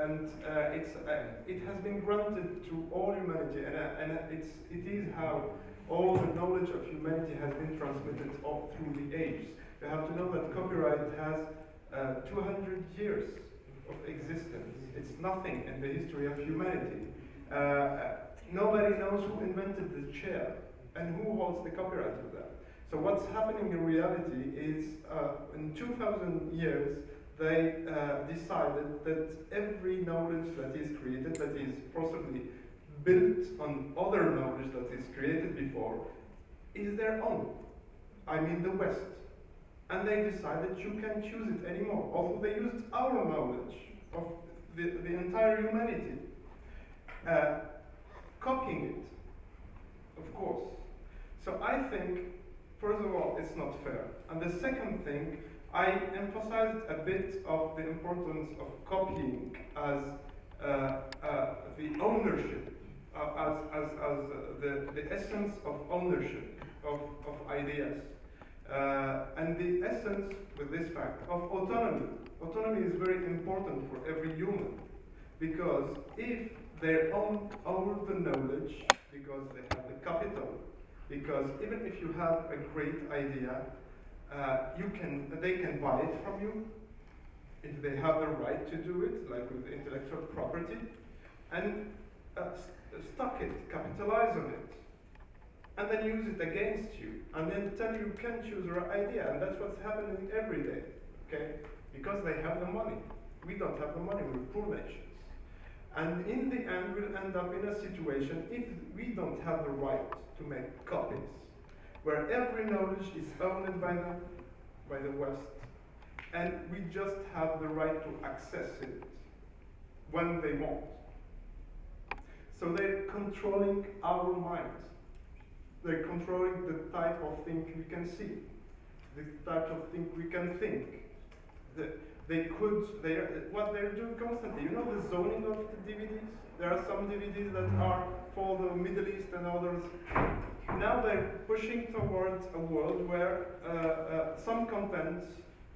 and it has been granted to all humanity, and it is how all the knowledge of humanity has been transmitted all through the ages. You have to know that copyright has 200 years of existence. It's nothing in the history of humanity. Nobody knows who invented the chair and who holds the copyright of that. So what's happening in reality is in 2000 years, they decided that every knowledge that is created, that is possibly built on other knowledge that is created before, is their own. I mean the West. And they decided you can't choose it anymore. Although they used our knowledge of the entire humanity, copying it, of course. So I think, first of all, it's not fair. And the second thing, I emphasized a bit of the importance of copying as the ownership, as the essence of ownership of ideas. And the essence, with this fact, of autonomy. Autonomy is very important for every human, because if they own the knowledge, because they have the capital, because even if you have a great idea, they can buy it from you, if they have the right to do it, like with intellectual property, and stock it, capitalize on it, and then use it against you, and then tell you can't choose your idea, and that's what's happening every day, okay? Because they have the money. We don't have the money, we're poor nations. And in the end, we'll end up in a situation, if we don't have the right to make copies, where every knowledge is owned by the West, and we just have the right to access it when they want. So they're controlling our minds. They're controlling the type of thing we can see, the type of thing we can think. What they're doing constantly, you know the zoning of the DVDs? There are some DVDs that are for the Middle East and others. Now they're pushing towards a world where some contents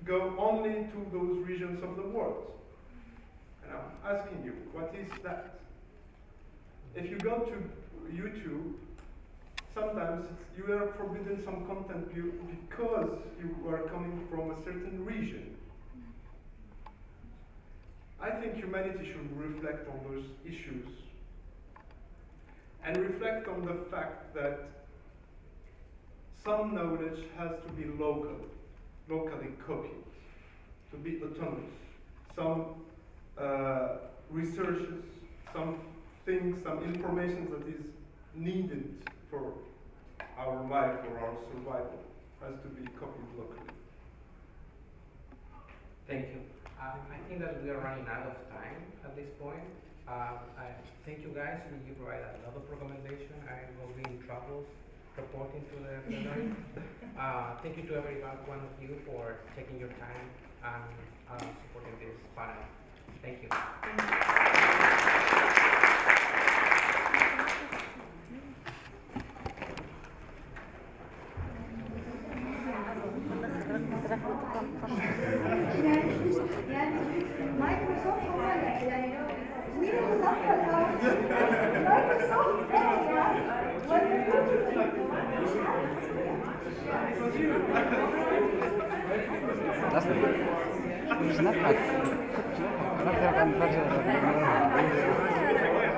go only to those regions of the world. And I'm asking you, what is that? If you go to YouTube, sometimes you are forbidden some content because you are coming from a certain region. I think humanity should reflect on those issues and reflect on the fact that some knowledge has to be locally copied, to be autonomous. Some researches, some things, some information that is needed for our life or our survival has to be copied locally. Thank you. I think that we are running out of time at this point. I thank you guys. You provide a lot of recommendation. I will be in trouble reporting to the plenary. Thank you to every one of you for taking your time and supporting this panel. Thank you. Microsoft هو يعني مين المدخل مايكروسوفت مش نضحك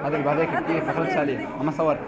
هذا اللي بعدك كيف دخلت عليه انا صورت